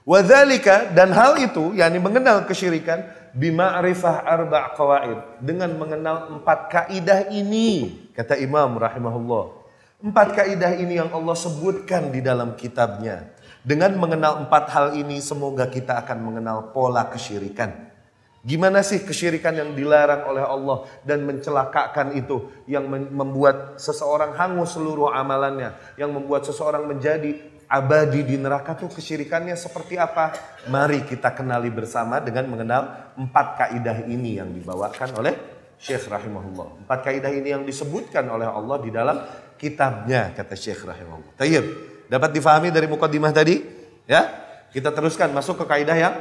Wadzalika, dan hal itu, yakni mengenal kesyirikan, bima'rifah arba' qawaid, dengan mengenal 4 kaidah ini, kata Imam rahimahullah. 4 kaidah ini yang Allah sebutkan di dalam kitabnya. Dengan mengenal 4 hal ini, semoga kita akan mengenal pola kesyirikan. Gimana sih kesyirikan yang dilarang oleh Allah dan mencelakakan itu, yang membuat seseorang hangus seluruh amalannya, yang membuat seseorang menjadi abadi di neraka, tuh kesyirikannya seperti apa? Mari kita kenali bersama dengan mengenal 4 kaidah ini yang dibawakan oleh Syekh rahimahullah. 4 kaidah ini yang disebutkan oleh Allah di dalam kitabnya, kata Syekh rahimahullah. Tayyib, dapat difahami dari mukaddimah tadi? Ya, kita teruskan masuk ke kaidah yang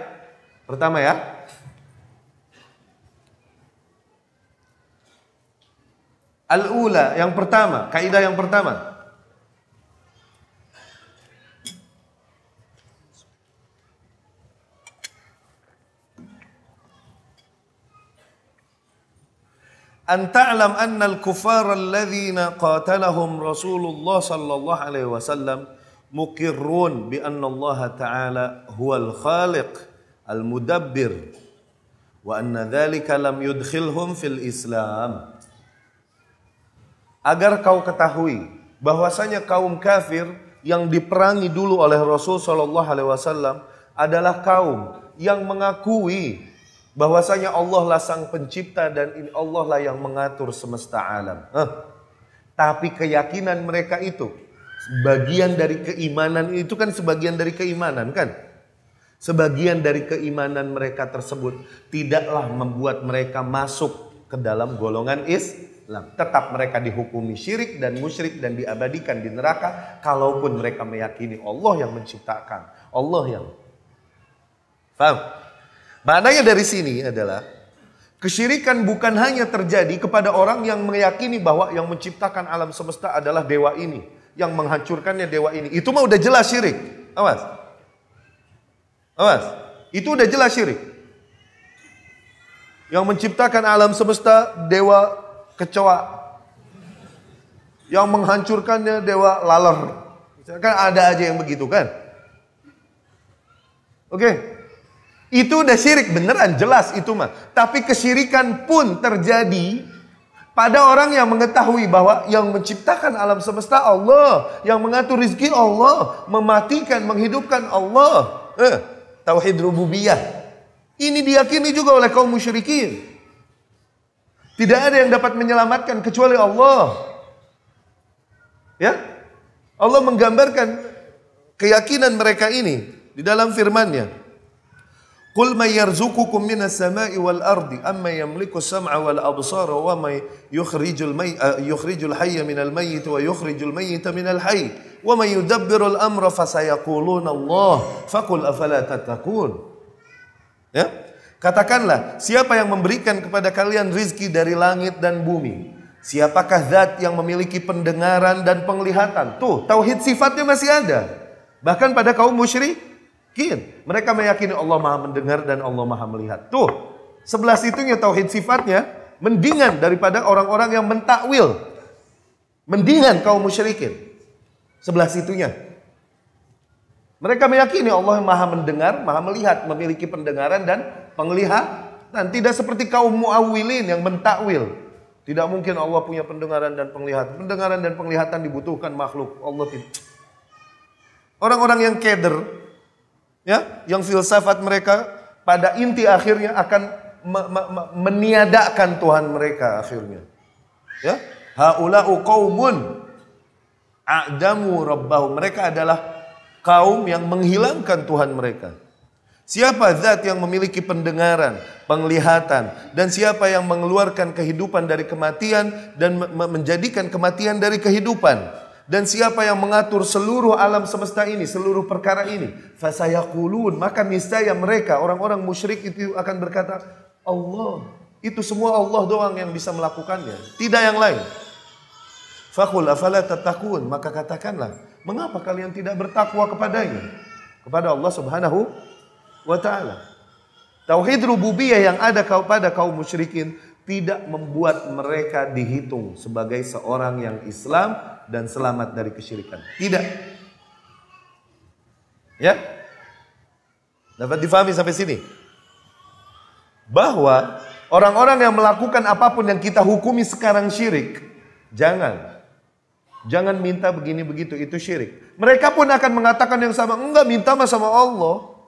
pertama ya. Al-ula, yang pertama, kaidah yang pertama. An ta'lam anna al-kuffara alladhina qatalahum Rasulullah sallallahu alaihi wasallam muqirrun bi anna Allah ta'ala huwal khaliq al-mudabbir wa anna dhalika lam yudkhilhum fil Islam. Agar kau ketahui bahwasanya kaum kafir yang diperangi dulu oleh Rasul sallallahu alaihi wasallam adalah kaum yang mengakui bahwasanya Allah lah sang pencipta dan ini Allah lah yang mengatur semesta alam. Tapi keyakinan mereka itu sebagian dari keimanan, itu kan sebagian dari keimanan kan? Sebagian dari keimanan mereka tersebut tidaklah membuat mereka masuk ke dalam golongan Islam. Tetap mereka dihukumi syirik dan musyrik dan diabadikan di neraka kalaupun mereka meyakini Allah yang menciptakan, Allah yang. Paham? Maknanya dari sini adalah kesyirikan bukan hanya terjadi kepada orang yang meyakini bahwa yang menciptakan alam semesta adalah dewa ini, yang menghancurkannya dewa ini. Itu mah udah jelas syirik. Awas. Awas. Itu udah jelas syirik. Yang menciptakan alam semesta dewa kecoa, yang menghancurkannya dewa laler. Kan ada aja yang begitu kan. Oke. Itu udah syirik beneran, jelas itu mah. Tapi kesyirikan pun terjadi pada orang yang mengetahui bahwa yang menciptakan alam semesta Allah, yang mengatur rezeki Allah, mematikan, menghidupkan Allah. Tauhid rububiyah. Ini diyakini juga oleh kaum musyrikin. Tidak ada yang dapat menyelamatkan kecuali Allah. Ya? Allah menggambarkan keyakinan mereka ini di dalam firman-Nya. Qul may yarzuqukum minas sama'i wal ardi amma yamliku as-sam'a wal absara wa may yukhrijul hayya minal mayyit wa yukhrijul mayyita minal hayy wa may yudabbiru al-amra fasayaquluna Allah faqul afala tattaqun. Ya? Katakanlah, siapa yang memberikan kepada kalian rizki dari langit dan bumi? Siapakah zat yang memiliki pendengaran dan penglihatan? Tuh, tauhid sifatnya masih ada. Bahkan pada kaum musyrikin, mereka meyakini Allah Maha mendengar dan Allah Maha melihat. Tuh, 11 itunya tauhid sifatnya mendingan daripada orang-orang yang mentakwil. Mendingan kaum musyrikin. 11 itunya. Mereka meyakini Allah Maha mendengar, Maha melihat, memiliki pendengaran dan penglihatan. Tidak seperti kaum muawwilin yang mentakwil. Tidak mungkin Allah punya pendengaran dan penglihatan. Pendengaran dan penglihatan dibutuhkan makhluk. Allah tidak. Orang-orang yang keder, ya, yang filsafat mereka pada inti akhirnya akan meniadakan Tuhan mereka akhirnya. Ya, haula'u qaumun a'damu rabbahum. Mereka adalah kaum yang menghilangkan Tuhan mereka. Siapa zat yang memiliki pendengaran, penglihatan, dan siapa yang mengeluarkan kehidupan dari kematian dan menjadikan kematian dari kehidupan, dan siapa yang mengatur seluruh alam semesta ini, seluruh perkara ini, fasayaqulun, maka niscaya mereka orang-orang musyrik itu akan berkata, Allah. Itu semua Allah doang yang bisa melakukannya, tidak yang lain. Faqul afala tattaqun, maka katakanlah, mengapa kalian tidak bertakwa kepadanya, kepada Allah Subhanahu wa ta'ala. Tauhid rububiyah yang ada pada kaum musyrikin tidak membuat mereka dihitung sebagai seorang yang Islam dan selamat dari kesyirikan. Tidak. Ya. Dapat difahami sampai sini? Bahwa orang-orang yang melakukan apapun yang kita hukumi sekarang syirik, jangan minta begini begitu, itu syirik. Mereka pun akan mengatakan yang sama, enggak, minta mah sama Allah.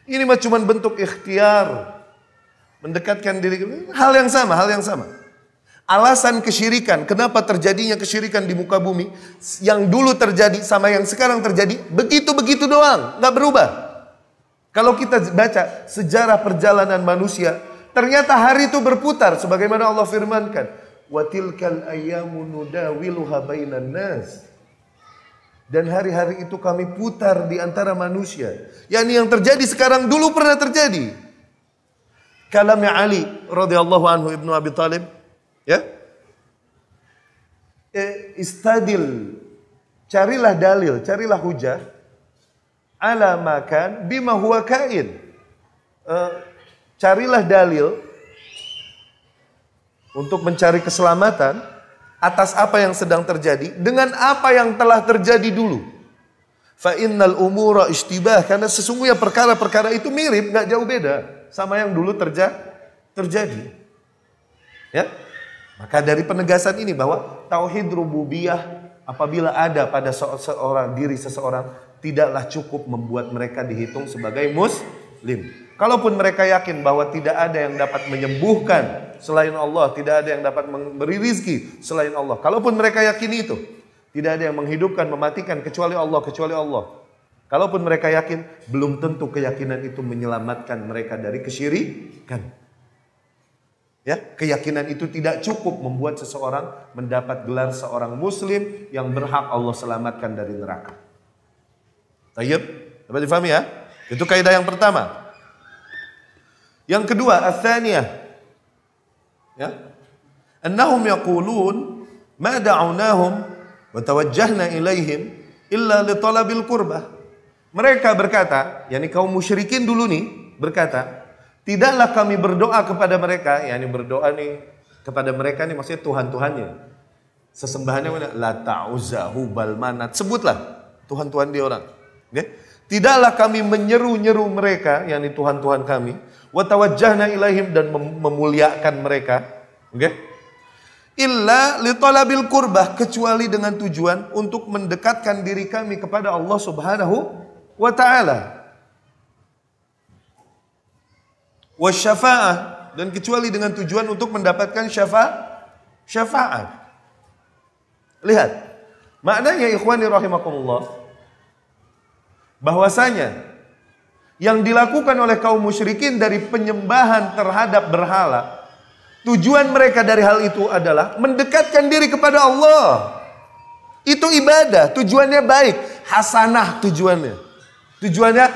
Ini mah cuma bentuk ikhtiar, mendekatkan diri. Hal yang sama. Alasan kesyirikan, kenapa terjadinya kesyirikan di muka bumi, yang dulu terjadi sama yang sekarang terjadi, begitu-begitu doang, nggak berubah. Kalau kita baca sejarah perjalanan manusia, ternyata hari itu berputar, sebagaimana Allah firmankan, "Watilkal ayyamu nudawiluha bainan nas." Dan hari-hari itu kami putar di antara manusia. Yani yang terjadi sekarang dulu pernah terjadi. Kalamnya Ali radhiyallahu anhu ibnu Abi Thalib, ya. Istadil, carilah dalil, carilah hujah ala makan bima huwa kain. Carilah dalil untuk mencari keselamatan atas apa yang sedang terjadi dengan apa yang telah terjadi dulu. Fa innal umura ishtibah, karena sesungguhnya perkara-perkara itu mirip, nggak jauh beda sama yang dulu terjadi. Ya. Maka dari penegasan ini bahwa tauhid rububiyah apabila ada pada seseorang, tidaklah cukup membuat mereka dihitung sebagai muslim. Kalaupun mereka yakin bahwa tidak ada yang dapat menyembuhkan selain Allah, tidak ada yang dapat memberi rizki selain Allah. Kalaupun mereka yakin itu, tidak ada yang menghidupkan, mematikan kecuali Allah. Kalaupun mereka yakin, belum tentu keyakinan itu menyelamatkan mereka dari kesyirikan. Ya, keyakinan itu tidak cukup membuat seseorang mendapat gelar seorang muslim yang berhak Allah selamatkan dari neraka. Tayyib, dapat difahami ya? Itu kaidah yang pertama. Yang kedua, ats-tsaniyah, ya, annahum yaqulun ma da'awnahum wa tawajjahna ilaihim illa li talabil qurbah. Mereka berkata, yakni kaum musyrikin dulu nih berkata, tidaklah kami berdoa kepada mereka, yakni berdoa nih kepada mereka nih maksudnya Tuhan-tuhannya. Sesembahannya mana? Lata, Uzza, Hubal, Manat, sebutlah Tuhan-tuhan dia orang. Okay? Tidaklah kami menyeru-nyeru mereka, yakni Tuhan-tuhan kami, wa tawajjahna ilaihim, dan memuliakan mereka, okay? Illa li talabil qurbah, kecuali dengan tujuan untuk mendekatkan diri kami kepada Allah Subhanahu wa taala. Wa syafa'ah, dan kecuali dengan tujuan untuk mendapatkan syafaat. Lihat, maknanya ikhwani rahimakumullah, bahwasanya yang dilakukan oleh kaum musyrikin dari penyembahan terhadap berhala, tujuan mereka dari hal itu adalah mendekatkan diri kepada Allah. Itu ibadah, tujuannya baik, hasanah tujuannya. Tujuannya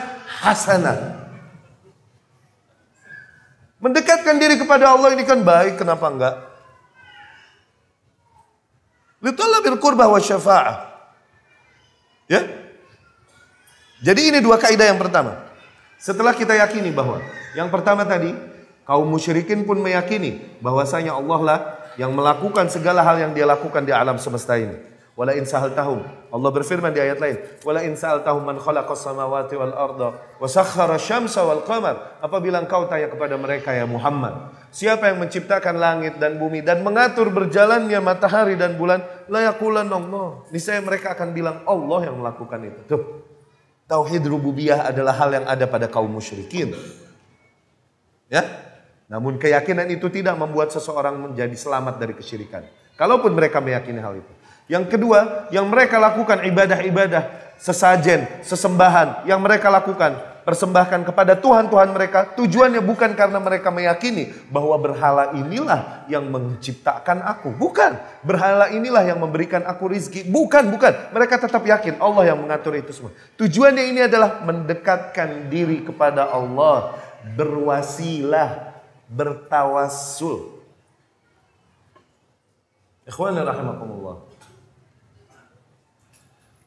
hasanah. Mendekatkan diri kepada Allah ini kan baik, kenapa enggak? Litalabil qurbah wa syafa'ah. Ya? Jadi ini dua kaidah yang pertama. Setelah kita yakini bahwa yang pertama tadi, kaum musyrikin pun meyakini bahwasanya Allah lah yang melakukan segala hal yang dia lakukan di alam semesta ini. Wala in sa'altahum, Allah berfirman di ayat lain, wala in sa'altahum man khalaqas samawati wal arda wa sakhkhara asy-syamsa wal qamar. Apabila engkau tanya kepada mereka ya Muhammad, siapa yang menciptakan langit dan bumi dan mengatur berjalannya matahari dan bulan, la yaqulan Allah. Niscaya mereka akan bilang Allah yang melakukan itu. Tuh. Tauhid rububiyah adalah hal yang ada pada kaum musyrikin. Ya? Namun keyakinan itu tidak membuat seseorang menjadi selamat dari kesyirikan. Kalaupun mereka meyakini hal itu. Yang kedua, yang mereka lakukan ibadah-ibadah, sesajen, sesembahan yang mereka lakukan, persembahkan kepada Tuhan-Tuhan mereka, tujuannya bukan karena mereka meyakini bahwa berhala inilah yang menciptakan aku. Bukan. Berhala inilah yang memberikan aku rizki. Bukan. Mereka tetap yakin Allah yang mengatur itu semua. Tujuannya ini adalah mendekatkan diri kepada Allah, berwasilah, bertawassul. Ikhwana rahimakumullah.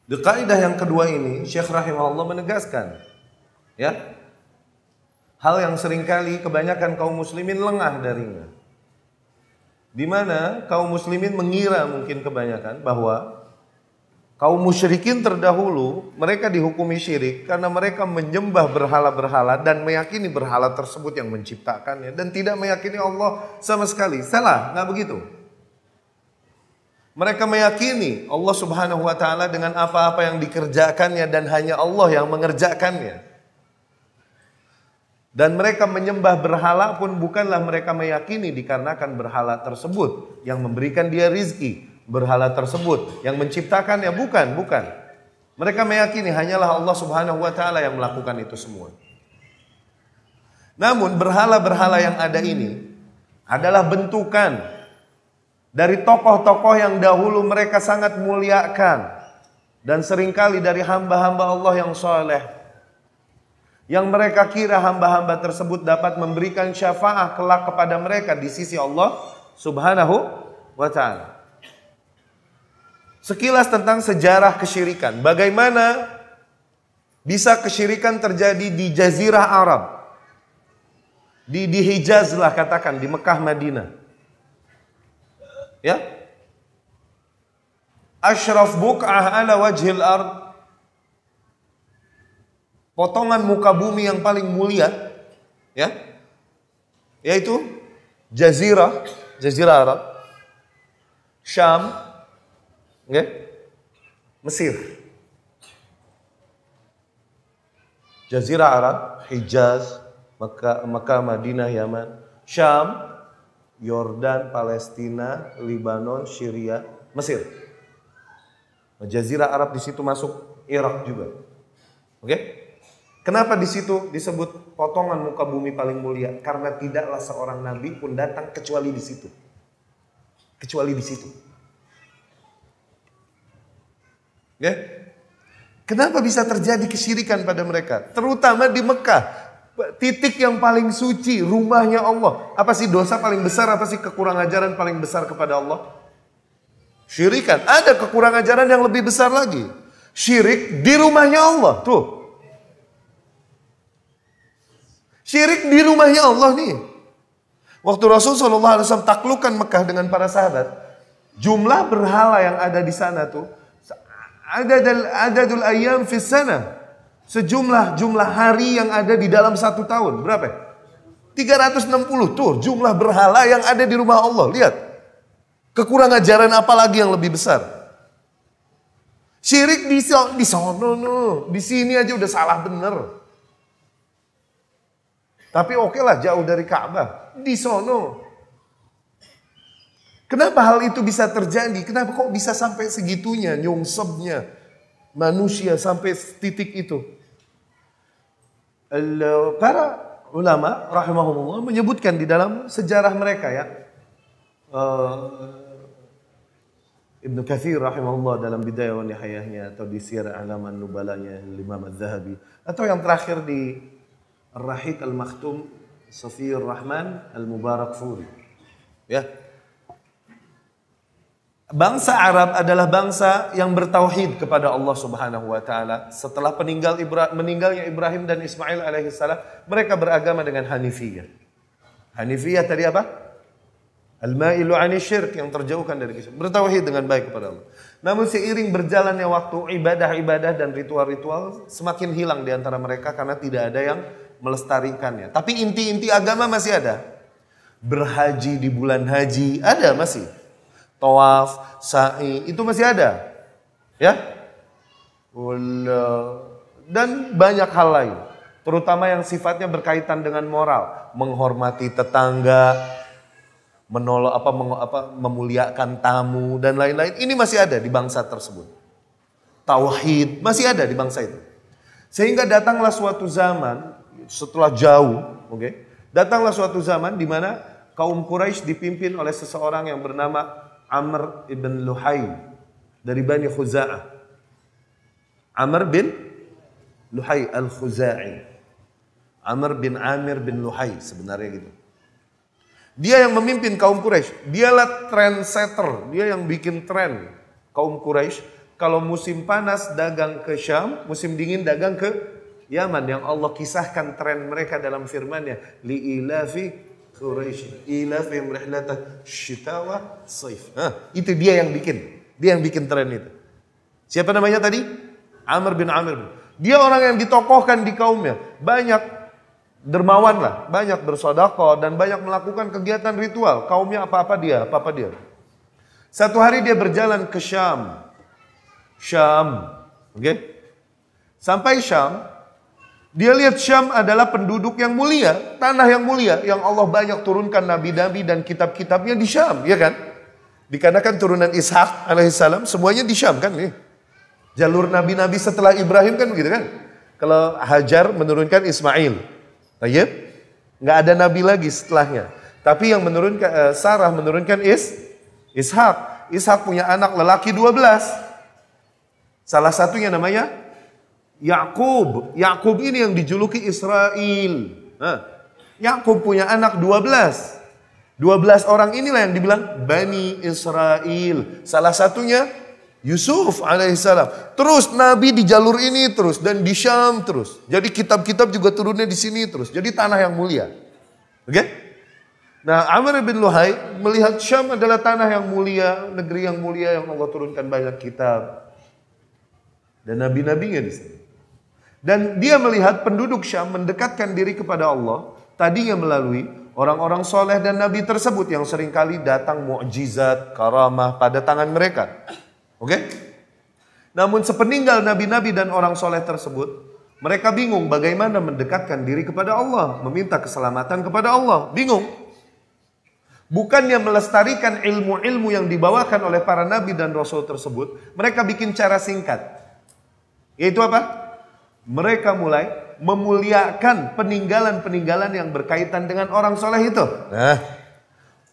Di kaidah yang kedua ini, Syekh rahimahullah menegaskan, ya, hal yang seringkali kebanyakan kaum muslimin lengah darinya. Di mana kaum muslimin mengira mungkin kebanyakan bahwa Kaum musyrikin terdahulu, mereka dihukumi syirik karena mereka menyembah berhala-berhala dan meyakini berhala tersebut yang menciptakannya. Dan tidak meyakini Allah sama sekali. Salah, nggak begitu. Mereka meyakini Allah subhanahu wa ta'ala dengan apa-apa yang dikerjakannya dan hanya Allah yang mengerjakannya. Dan mereka menyembah berhala pun bukanlah mereka meyakini dikarenakan berhala tersebut yang memberikan dia rizki. Berhala tersebut yang menciptakannya, bukan. Mereka meyakini hanyalah Allah subhanahu wa ta'ala yang melakukan itu semua. Namun berhala-berhala yang ada ini adalah bentukan dari tokoh-tokoh yang dahulu mereka sangat muliakan. Dan seringkali dari hamba-hamba Allah yang soleh, yang mereka kira hamba-hamba tersebut dapat memberikan syafaat kelak kepada mereka di sisi Allah subhanahu wa ta'ala. Sekilas tentang sejarah kesyirikan. Bagaimana bisa kesyirikan terjadi di Jazirah Arab. Di Hijaz lah katakan, di Mekah Madinah. Ya. Ashraf buq'ah ala wajhil ard. Potongan muka bumi yang paling mulia. Ya. Yaitu Jazirah Arab. Syam. Okay. Mesir, Jazirah Arab, Hijaz, Mekah, Madinah, Yaman, Syam, Yordan, Palestina, Libanon, Syria, Mesir. Jazirah Arab di situ masuk Irak juga. Oke? Kenapa di situ disebut potongan muka bumi paling mulia? Karena tidaklah seorang nabi pun datang kecuali di situ. Kecuali di situ. Ya. Kenapa bisa terjadi kesyirikan pada mereka? Terutama di Mekah. Titik yang paling suci, rumahnya Allah. Apa sih dosa paling besar? Apa sih kekurangan ajaran paling besar kepada Allah? Syirikan. Ada kekurangan ajaran yang lebih besar lagi. Syirik di rumahnya Allah. Tuh. Syirik di rumahnya Allah nih. Waktu Rasulullah SAW taklukkan Mekah dengan para sahabat. Jumlah berhala yang ada di sana tuh. Adadul ayyam fis sana. Jumlah hari yang ada di dalam satu tahun. Berapa? 360 tuh jumlah berhala yang ada di rumah Allah. Lihat. Kekurangan ajaran apa lagi yang lebih besar? Syirik di sono no. Di sini aja udah salah bener. Tapi oke lah jauh dari Ka'bah. Di sono. Kenapa hal itu bisa terjadi? Kenapa kok bisa sampai segitunya nyungsepnya manusia sampai titik itu? Para ulama rahimahumullah menyebutkan di dalam sejarah mereka ya. Ibnu Katsir rahimahullah dalam Bidayah wa Nihayahnya atau di Siyar A'lam an-Nubalanya Imam Az-Zahabi atau yang terakhir di Ar-Rahiq Al-Makhtum Safiyur Rahman Al-Mubarakfuri. Ya. Bangsa Arab adalah bangsa yang bertauhid kepada Allah Subhanahu wa taala. Setelah meninggalnya Ibrahim dan Ismail alaihissalam, mereka beragama dengan Hanifiyah. Hanifiyah tadi apa? Al-ma'ilu 'ani syirk, yang terjauhkan dari kesyirikan. Bertauhid dengan baik kepada Allah. Namun seiring berjalannya waktu, ibadah-ibadah dan ritual-ritual semakin hilang di antara mereka karena tidak ada yang melestarikannya. Tapi inti-inti agama masih ada. Berhaji di bulan haji ada masih. Tawaf, sa'i, itu masih ada. Ya? Dan banyak hal lain. Terutama yang sifatnya berkaitan dengan moral. Menghormati tetangga, memuliakan tamu, dan lain-lain. Ini masih ada di bangsa tersebut. Tauhid masih ada di bangsa itu. Sehingga datanglah suatu zaman, setelah jauh, datanglah suatu zaman di mana kaum Quraisy dipimpin oleh seseorang yang bernama Amr ibn Luhai dari Bani Khuza'ah. Amr bin Luhai al-Khuza'i. Amr bin Amir bin Luhai sebenarnya gitu. Dia yang memimpin kaum Quraisy. Dialah trendsetter, dia yang bikin tren kaum Quraisy. Kalau musim panas dagang ke Syam, musim dingin dagang ke Yaman, yang Allah kisahkan tren mereka dalam firman-Nya, li'ilafi Quraisy ilafihim rihlata syitawa saif. Itu dia yang bikin tren itu. Siapa namanya tadi? Amr bin Amr. Dia orang yang ditokohkan di kaumnya. Banyak dermawan lah, banyak bersedekah dan banyak melakukan kegiatan ritual. Kaumnya apa-apa dia. Satu hari dia berjalan ke Syam. Oke? Sampai Syam, dia lihat Syam adalah penduduk yang mulia, tanah yang mulia, yang Allah banyak turunkan nabi-nabi dan kitab-kitabnya di Syam, ya kan? Dikarenakan turunan Ishak alaihissalam semuanya di Syam kan nih. Jalur nabi-nabi setelah Ibrahim kan begitu kan? Kalau Hajar menurunkan Ismail, tayyib, nggak ada nabi lagi setelahnya. Tapi yang menurunkan Sarah menurunkan Ishak. Ishak punya anak lelaki 12. Salah satunya namanya Yakub. Yakub ini yang dijuluki Israel. Yakub punya anak 12. 12 orang inilah yang dibilang Bani Israel. Salah satunya Yusuf alaihissalam. Terus Nabi di jalur ini terus dan di Syam terus. Jadi kitab-kitab juga turunnya di sini terus. Jadi tanah yang mulia. Oke? Nah, Amr bin Luhai melihat Syam adalah tanah yang mulia, negeri yang mulia yang Allah turunkan banyak kitab dan nabi-nabinya di sini. Dan dia melihat penduduk Syam mendekatkan diri kepada Allah tadinya melalui orang-orang soleh dan nabi tersebut yang seringkali datang mukjizat, karamah pada tangan mereka. Oke? Namun sepeninggal nabi-nabi dan orang soleh tersebut, mereka bingung bagaimana mendekatkan diri kepada Allah, meminta keselamatan kepada Allah. Bingung. Bukannya melestarikan ilmu-ilmu yang dibawakan oleh para nabi dan rasul tersebut, mereka bikin cara singkat. Yaitu apa? Mereka mulai memuliakan peninggalan-peninggalan yang berkaitan dengan orang soleh itu. Nah,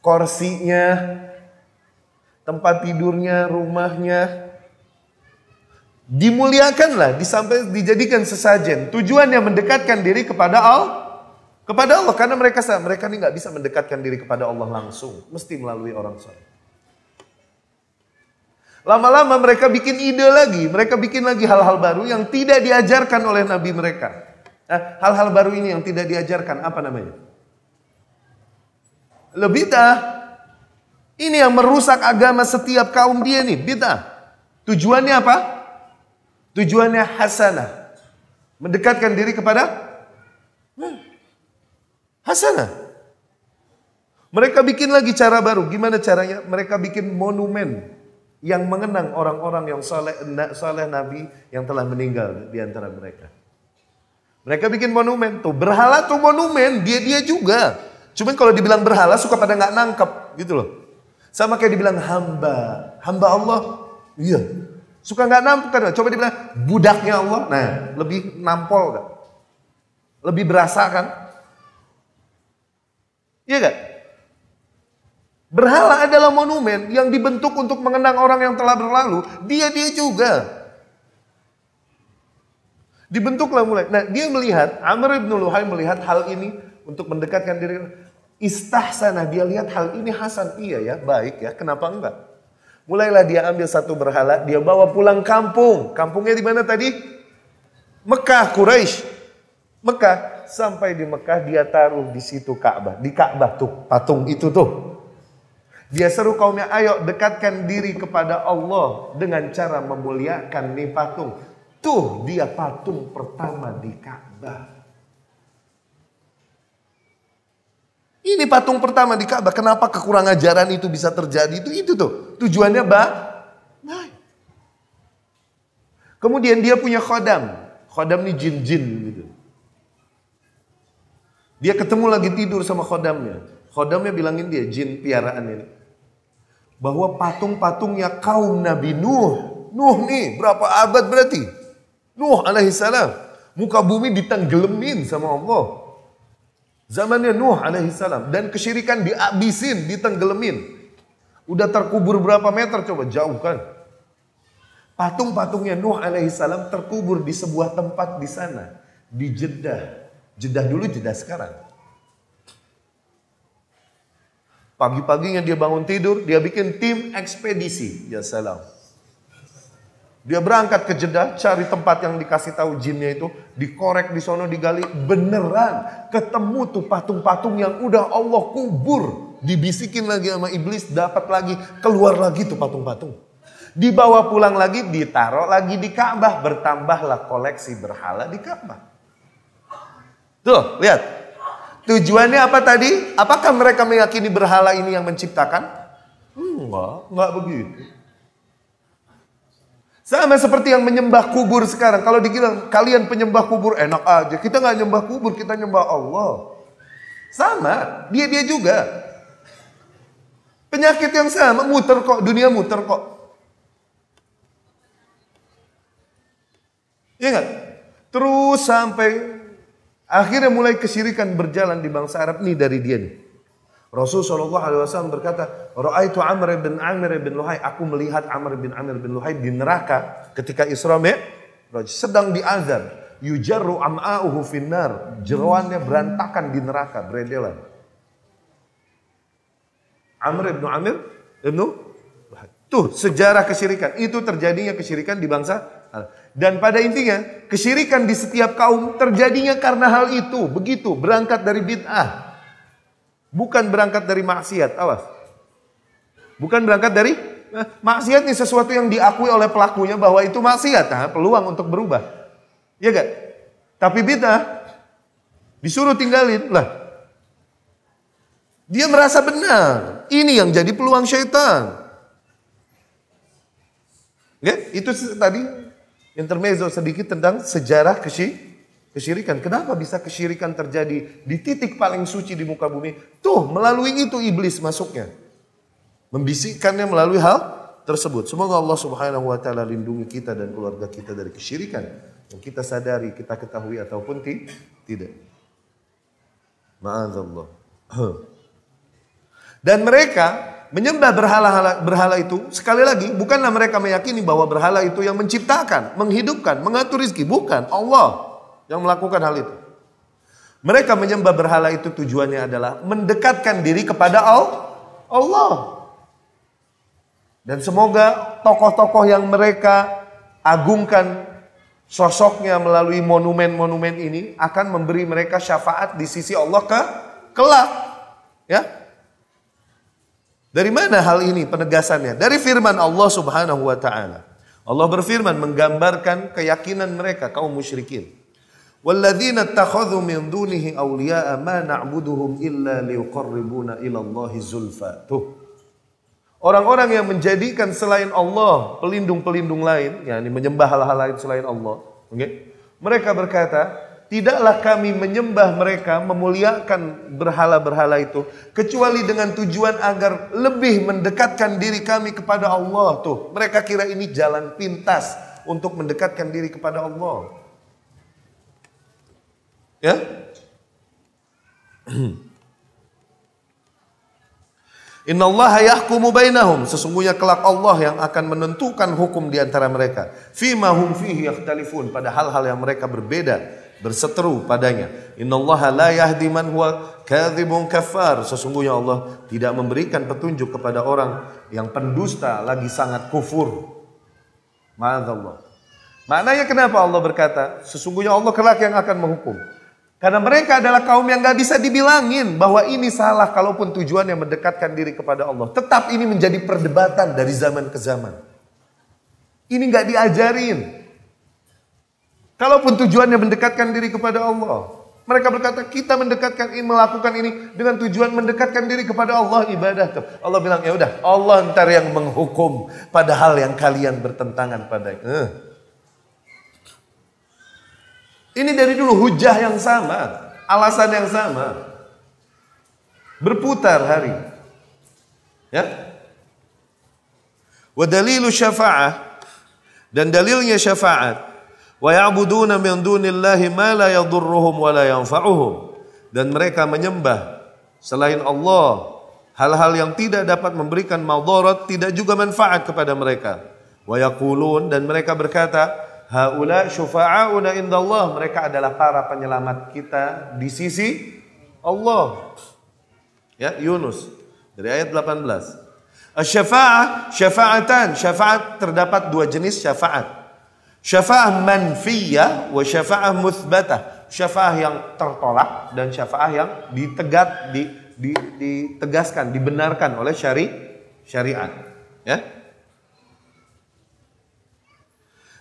kursinya, tempat tidurnya, rumahnya, dimuliakanlah, dijadikan sesajen. Tujuannya mendekatkan diri kepada Allah. Karena mereka ini nggak bisa mendekatkan diri kepada Allah langsung, mesti melalui orang soleh. Lama-lama mereka bikin ide lagi, mereka bikin lagi hal-hal baru yang tidak diajarkan oleh nabi mereka. Hal-hal baru ini yang tidak diajarkan, apa namanya? Bid'ah. Ini yang merusak agama setiap kaum dia nih, bid'ah. Tujuannya apa? Tujuannya hasanah. Mendekatkan diri kepada hasanah. Mereka bikin lagi cara baru. Gimana caranya? Mereka bikin monumen yang mengenang orang-orang yang saleh nabi yang telah meninggal di antara mereka. Mereka bikin monumen tuh. Berhala tuh monumen, dia juga. Cuman kalau dibilang berhala suka pada nggak nangkep gitu loh. Sama kayak dibilang hamba Allah, iya, suka nggak nampol kan? Coba dibilang budaknya Allah, nah lebih nampol kan? Lebih berasa kan? Iya gak? Berhala adalah monumen yang dibentuk untuk mengenang orang yang telah berlalu. Dia juga dibentuklah mulai. Nah dia melihat, Amr bin Luhai melihat hal ini untuk mendekatkan diri. Istahsanah, dia lihat hal ini hasan, iya ya, baik ya, kenapa enggak? Mulailah dia ambil satu berhala, dia bawa pulang kampung. Kampungnya di mana tadi? Mekah, Quraisy. Mekah, sampai di Mekah dia taruh di situ Ka'bah. Di Ka'bah tuh, patung itu tuh. Dia seru kaumnya, ayo dekatkan diri kepada Allah dengan cara memuliakan nih patung. Tuh dia patung pertama di Ka'bah. Ini patung pertama di Ka'bah. Kenapa kekurangan ajaran itu bisa terjadi? Itu tuh. Tujuannya baik. Kemudian dia punya khodam. Khodam ini jin-jin gitu. Dia ketemu lagi tidur sama khodamnya. Khodamnya bilangin dia, jin piaraan ini, bahwa patung-patungnya kaum Nabi Nuh. Nuh nih berapa abad berarti? Nuh alaihissalam. Muka bumi ditenggelamin sama Allah. Zamannya Nuh alaihissalam. Dan kesyirikan dihabisin, ditenggelamin. Udah terkubur berapa meter coba, jauh kan. Patung-patungnya Nuh alaihissalam terkubur di sebuah tempat di sana. Di Jeddah. Jeddah dulu, Jeddah sekarang. Pagi-paginya dia bangun tidur, dia bikin tim ekspedisi. Ya salam. Dia berangkat ke Jeddah, cari tempat yang dikasih tahu jinnya itu, dikorek di sono, digali, beneran ketemu tuh patung-patung yang udah Allah kubur, dibisikin lagi sama iblis, dapat lagi, keluar lagi tuh patung-patung. Dibawa pulang lagi, ditaruh lagi di Ka'bah. Bertambahlah koleksi berhala di Ka'bah. Tuh, lihat. Tujuannya apa tadi? Apakah mereka meyakini berhala ini yang menciptakan? Enggak begitu. Sama seperti yang menyembah kubur sekarang. Kalau dibilang kalian penyembah kubur enak aja. Kita nggak nyembah kubur, kita nyembah Allah. Sama, dia juga. Penyakit yang sama, muter kok, dunia muter kok. Iya nggak? Terus sampai akhirnya mulai kesyirikan berjalan di bangsa Arab nih dari dia nih. Rasulullah SAW berkata, Ra'aitu Amr bin Amir bin Luhai, aku melihat Amr bin Amir bin Luhai di neraka ketika Isra Mi'raj, sedang diazab. Yujarru am'a'uhu finnar, jeroannya berantakan di neraka, beredelan. Amr bin Amir bin Luhai. Tuh sejarah kesyirikan, itu terjadinya kesyirikan di bangsa Arab. Dan pada intinya, kesyirikan di setiap kaum terjadinya karena hal itu, begitu, berangkat dari bid'ah. Bukan berangkat dari maksiat, awas. Bukan berangkat dari maksiat ini sesuatu yang diakui oleh pelakunya bahwa itu maksiat, peluang untuk berubah. Iya gak? Tapi bid'ah disuruh tinggalin lah. Dia merasa benar. Ini yang jadi peluang syaitan. Ya, itu tadi intermezzo sedikit tentang sejarah kesyirikan. Kenapa bisa kesyirikan terjadi di titik paling suci di muka bumi? Tuh, melalui itu iblis masuknya. Membisikkannya melalui hal tersebut. Semoga Allah Subhanahu wa taala lindungi kita dan keluarga kita dari kesyirikan yang kita sadari, kita ketahui ataupun tidak. Ma'adzallah. Dan mereka menyembah berhala itu, sekali lagi, bukanlah mereka meyakini bahwa berhala itu yang menciptakan, menghidupkan, mengatur rezeki. Bukan, Allah yang melakukan hal itu. Mereka menyembah berhala itu tujuannya adalah mendekatkan diri kepada Allah. Dan semoga tokoh-tokoh yang mereka agungkan sosoknya melalui monumen-monumen ini akan memberi mereka syafaat di sisi Allah kelak. Ya. Dari mana hal ini penegasannya? Dari firman Allah Subhanahu wa taala. Allah berfirman menggambarkan keyakinan mereka kaum musyrikin. Walladzina ittakhadhu min dunihi awliya'a ma na'buduhum illa liqarribuna ila Allahi zulfa. Tuh. Orang-orang yang menjadikan selain Allah pelindung-pelindung lain, yakni menyembah hal-hal lain selain Allah, okay? Mereka berkata, tidaklah kami menyembah mereka, memuliakan berhala-berhala itu kecuali dengan tujuan agar lebih mendekatkan diri kami kepada Allah. Tuh, mereka kira ini jalan pintas untuk mendekatkan diri kepada Allah. Ya? Innallaha yahkumu bainahum, sesungguhnya kelak Allah yang akan menentukan hukum di antara mereka. Fima hum fihi yakhtalifun, pada hal-hal yang mereka berbeda, berseteru padanya. Innallaha la yahdi man huwa kadzibun kafar, sesungguhnya Allah tidak memberikan petunjuk kepada orang yang pendusta lagi sangat kufur. Ma'adzallah. Maknanya kenapa Allah berkata sesungguhnya Allah kelak yang akan menghukum? Karena mereka adalah kaum yang gak bisa dibilangin bahwa ini salah kalaupun tujuannya mendekatkan diri kepada Allah. Tetap ini menjadi perdebatan dari zaman ke zaman. Ini gak diajarin. Kalaupun tujuannya mendekatkan diri kepada Allah. Mereka berkata kita melakukan ini dengan tujuan mendekatkan diri kepada Allah, ibadah tuh. Allah bilang ya udah, Allah ntar yang menghukum padahal yang kalian bertentangan padanya. Ini dari dulu hujah yang sama, alasan yang sama. Berputar hari. Ya. Wa dalilu syafa'ah, dan dalilnya syafaat. Wa ya'buduna min dunillahi ma la yadurruhum wa la yanfa'uhum. Dan mereka menyembah selain Allah hal-hal yang tidak dapat memberikan madarat, tidak juga manfaat kepada mereka. Wa yaqulun, dan mereka berkata, haula syufa'auna indallah, mereka adalah para penyelamat kita di sisi Allah. Ya, Yunus dari ayat 18. Asy-syafa'ah, syafa'atan, syafaat terdapat dua jenis syafaat. Syafa'ah manfiyah wa syafa'ah mutsbatah. Syafa'ah yang tertolak dan syafa'ah yang ditegaskan, dibenarkan oleh syariat. Ya.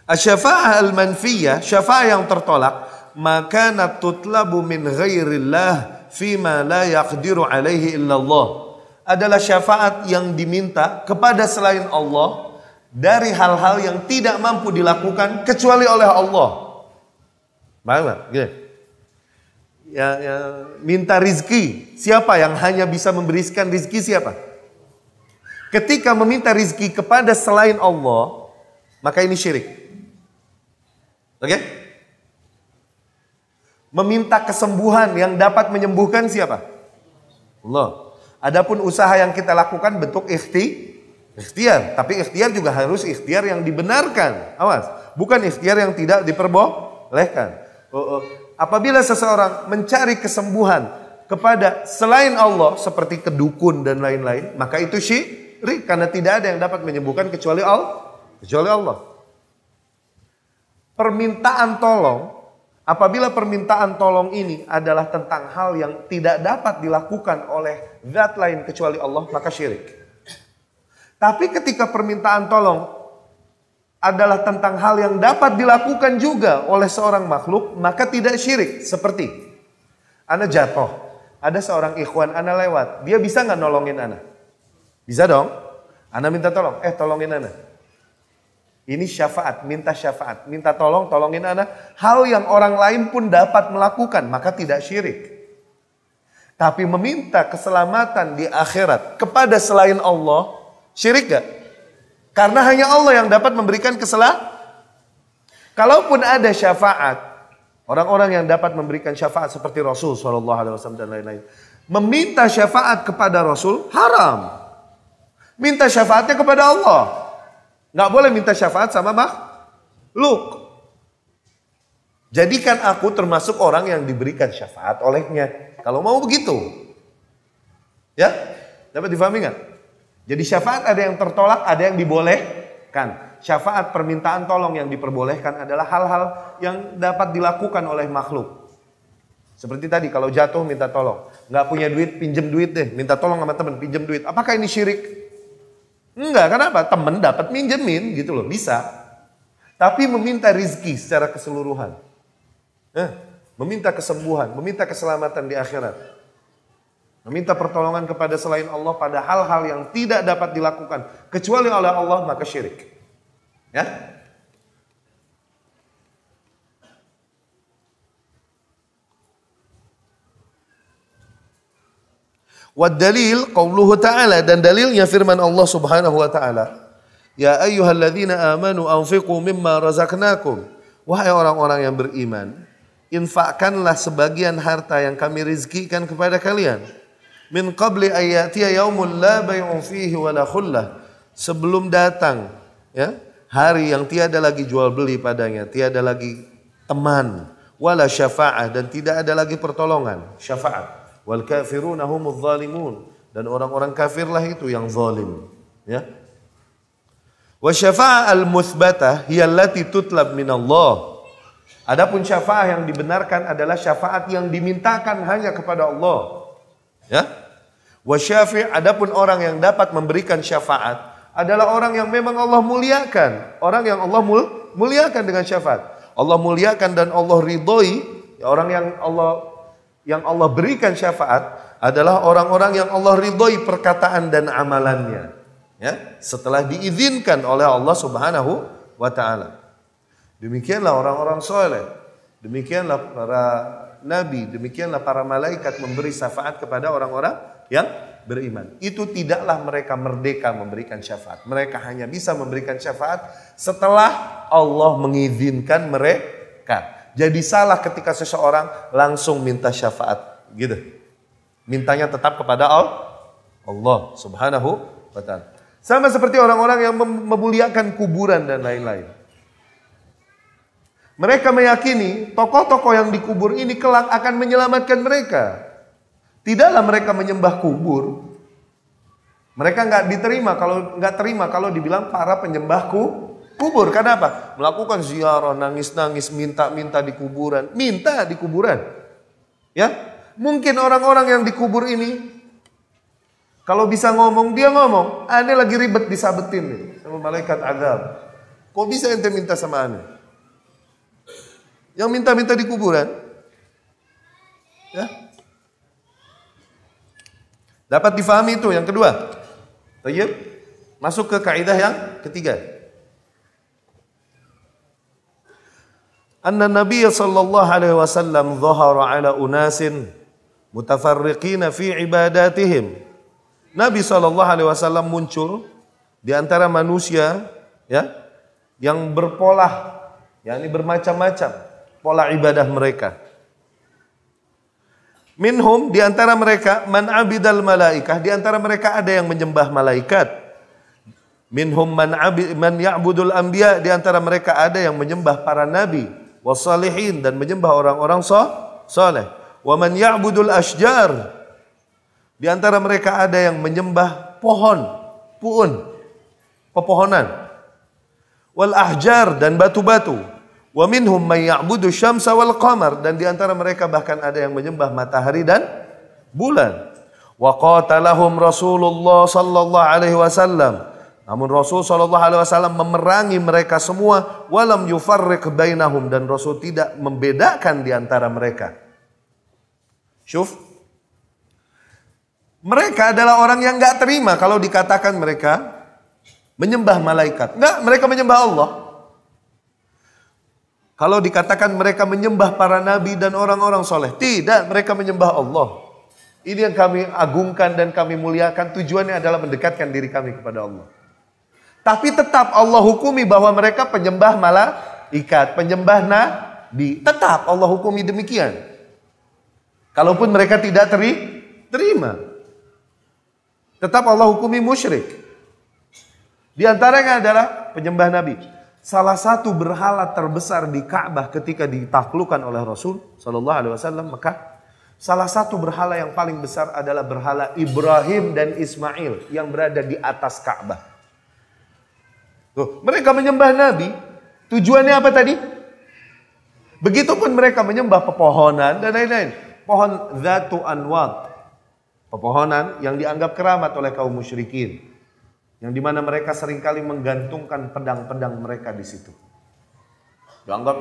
Asy-syafa'ah al-manfiyah, syafa'ah yang tertolak, maka tutlabu min ghairillah fima la yaqdiru alaihi illallah. Adalah syafaat yang diminta kepada selain Allah dari hal-hal yang tidak mampu dilakukan kecuali oleh Allah. Mana? Gini. Ya, minta rizki. Siapa yang hanya bisa memberikan rizki? Siapa? Ketika meminta rizki kepada selain Allah, maka ini syirik. Oke? Meminta kesembuhan yang dapat menyembuhkan siapa? Allah. Adapun usaha yang kita lakukan bentuk ikhtiar, tapi ikhtiar juga harus ikhtiar yang dibenarkan. Awas, bukan ikhtiar yang tidak diperbolehkan. Apabila seseorang mencari kesembuhan kepada selain Allah seperti kedukun dan lain-lain, maka itu syirik karena tidak ada yang dapat menyembuhkan kecuali Allah. Permintaan tolong, apabila permintaan tolong ini adalah tentang hal yang tidak dapat dilakukan oleh zat lain kecuali Allah, maka syirik. Tapi ketika permintaan tolong adalah tentang hal yang dapat dilakukan juga oleh seorang makhluk, maka tidak syirik. Seperti ana jatuh, ada seorang ikhwan ana lewat, dia bisa nggak nolongin ana? Bisa dong. Ana minta tolong, tolongin ana. Ini syafaat, minta tolongin ana. Hal yang orang lain pun dapat melakukan, maka tidak syirik. Tapi meminta keselamatan di akhirat kepada selain Allah, syirik gak? Karena hanya Allah yang dapat memberikan keselamatan. Kalaupun ada syafaat, orang-orang yang dapat memberikan syafaat seperti Rasul SAW dan lain-lain, meminta syafaat kepada Rasul haram. Minta syafaatnya kepada Allah. Nggak boleh minta syafaat sama makhluk. Jadikan aku termasuk orang yang diberikan syafaat olehnya. Kalau mau begitu. Ya, dapat difahami nggak? Jadi syafaat ada yang tertolak, ada yang dibolehkan. Syafaat permintaan tolong yang diperbolehkan adalah hal-hal yang dapat dilakukan oleh makhluk. Seperti tadi kalau jatuh minta tolong. Nggak punya duit, pinjem duit deh. Minta tolong sama teman, pinjem duit. Apakah ini syirik? Enggak, kenapa? Temen dapat minjemin gitu loh, bisa. Tapi meminta rizki secara keseluruhan. Meminta kesembuhan, meminta keselamatan di akhirat. Meminta pertolongan kepada selain Allah pada hal-hal yang tidak dapat dilakukan kecuali oleh Allah, maka syirik. Ya? Wad-dalil qauluhu ta'ala, dan dalilnya firman Allah Subhanahu wa taala, ya ayyuhalladzina amanu anfiqu mimma razaqnakum. Wahai orang-orang yang beriman, infakkanlah sebagian harta yang kami rizkikan kepada kalian. Min qabli ayyatiya yaumul la bay'un fihi wala khullah. Sebelum datang ya, hari yang tiada lagi jual beli padanya, tiada lagi teman, wala syafa'ah, dan tidak ada lagi pertolongan, syafaat. Wal kafiruna humudz zalimun, dan orang-orang kafirlah itu yang zalim, ya. Wa syafa'ah al-mutsbatah hiya allati tutlab min Allah. Adapun syafaat yang dibenarkan adalah syafaat yang dimintakan hanya kepada Allah, ya. Wa syafi', adapun orang yang dapat memberikan syafaat adalah orang yang memang Allah muliakan, orang yang Allah muliakan dengan syafaat. Allah muliakan dan Allah ridhoi, orang yang Allah berikan syafaat adalah orang-orang yang Allah ridhoi perkataan dan amalannya, ya, setelah diizinkan oleh Allah Subhanahu wa taala. Demikianlah orang-orang soleh, demikianlah para nabi, demikianlah para malaikat memberi syafaat kepada orang-orang yang beriman. Itu tidaklah mereka merdeka memberikan syafaat. Mereka hanya bisa memberikan syafaat setelah Allah mengizinkan mereka. Jadi salah ketika seseorang langsung minta syafaat, gitu. Mintanya tetap kepada Allah Subhanahu wa ta'ala. Sama seperti orang-orang yang memuliakan kuburan dan lain-lain. Mereka meyakini tokoh-tokoh yang dikubur ini kelak akan menyelamatkan mereka. Tidaklah mereka menyembah kubur. Mereka nggak terima kalau dibilang para penyembah kubur. Karena apa? Melakukan ziarah, nangis-nangis, minta-minta di kuburan. Minta di kuburan. Ya, mungkin orang-orang yang dikubur ini, kalau bisa ngomong, dia ngomong. Aneh lagi ribet disabetin nih sama malaikat azab. Kok bisa ente minta sama ane? Yang minta-minta di kuburan. Ya. Dapat difahami itu yang kedua. Baik. Masuk ke kaidah yang ketiga. Anna Nabi sallallahu alaihi wasallam dhahara ala unasin mutafarriqina fi ibadatihim. Nabi sallallahu alaihi wasallam muncul di antara manusia ya yang berpola, yakni bermacam-macam pola ibadah mereka. Minhum, di antara mereka, man abidal malaikah, di antara mereka ada yang menyembah malaikat. Minhum man ya'budul anbiya, di antara mereka ada yang menyembah para nabi, wassalihin, dan menyembah orang-orang saleh. Wa man ya'budul ashjar, di antara mereka ada yang menyembah pohon, puun, pepohonan. Wal ahjar, dan batu-batu. Wa minhum may ya'budu syamsa wal qamar, dan di antara mereka bahkan ada yang menyembah matahari dan bulan. Wa qatalahum Rasulullah sallallahu alaihi wasallam. Namun Rasul sallallahu alaihi wasallam memerangi mereka semua, walam yufarriq bainahum, dan Rasul tidak membedakan di antara mereka. Syuf. Mereka adalah orang yang enggak terima kalau dikatakan mereka menyembah malaikat. Enggak, mereka menyembah Allah. Kalau dikatakan mereka menyembah para nabi dan orang-orang soleh, tidak, mereka menyembah Allah. Ini yang kami agungkan dan kami muliakan, tujuannya adalah mendekatkan diri kami kepada Allah. Tapi tetap Allah hukumi bahwa mereka penyembah malaikat, penyembah nabi. Tetap Allah hukumi demikian. Kalaupun mereka tidak terima, tetap Allah hukumi musyrik. Di antaranya adalah penyembah nabi. Salah satu berhala terbesar di Ka'bah ketika ditaklukkan oleh Rasul sallallahu alaihi wasallam Mekah, salah satu berhala yang paling besar adalah berhala Ibrahim dan Ismail yang berada di atas Ka'bah. Tuh, mereka menyembah nabi, tujuannya apa tadi? Begitupun mereka menyembah pepohonan dan lain-lain. Pohon Dzatu Anwat, pepohonan yang dianggap keramat oleh kaum musyrikin. Yang dimana mereka seringkali menggantungkan pedang-pedang mereka di situ. Dianggap,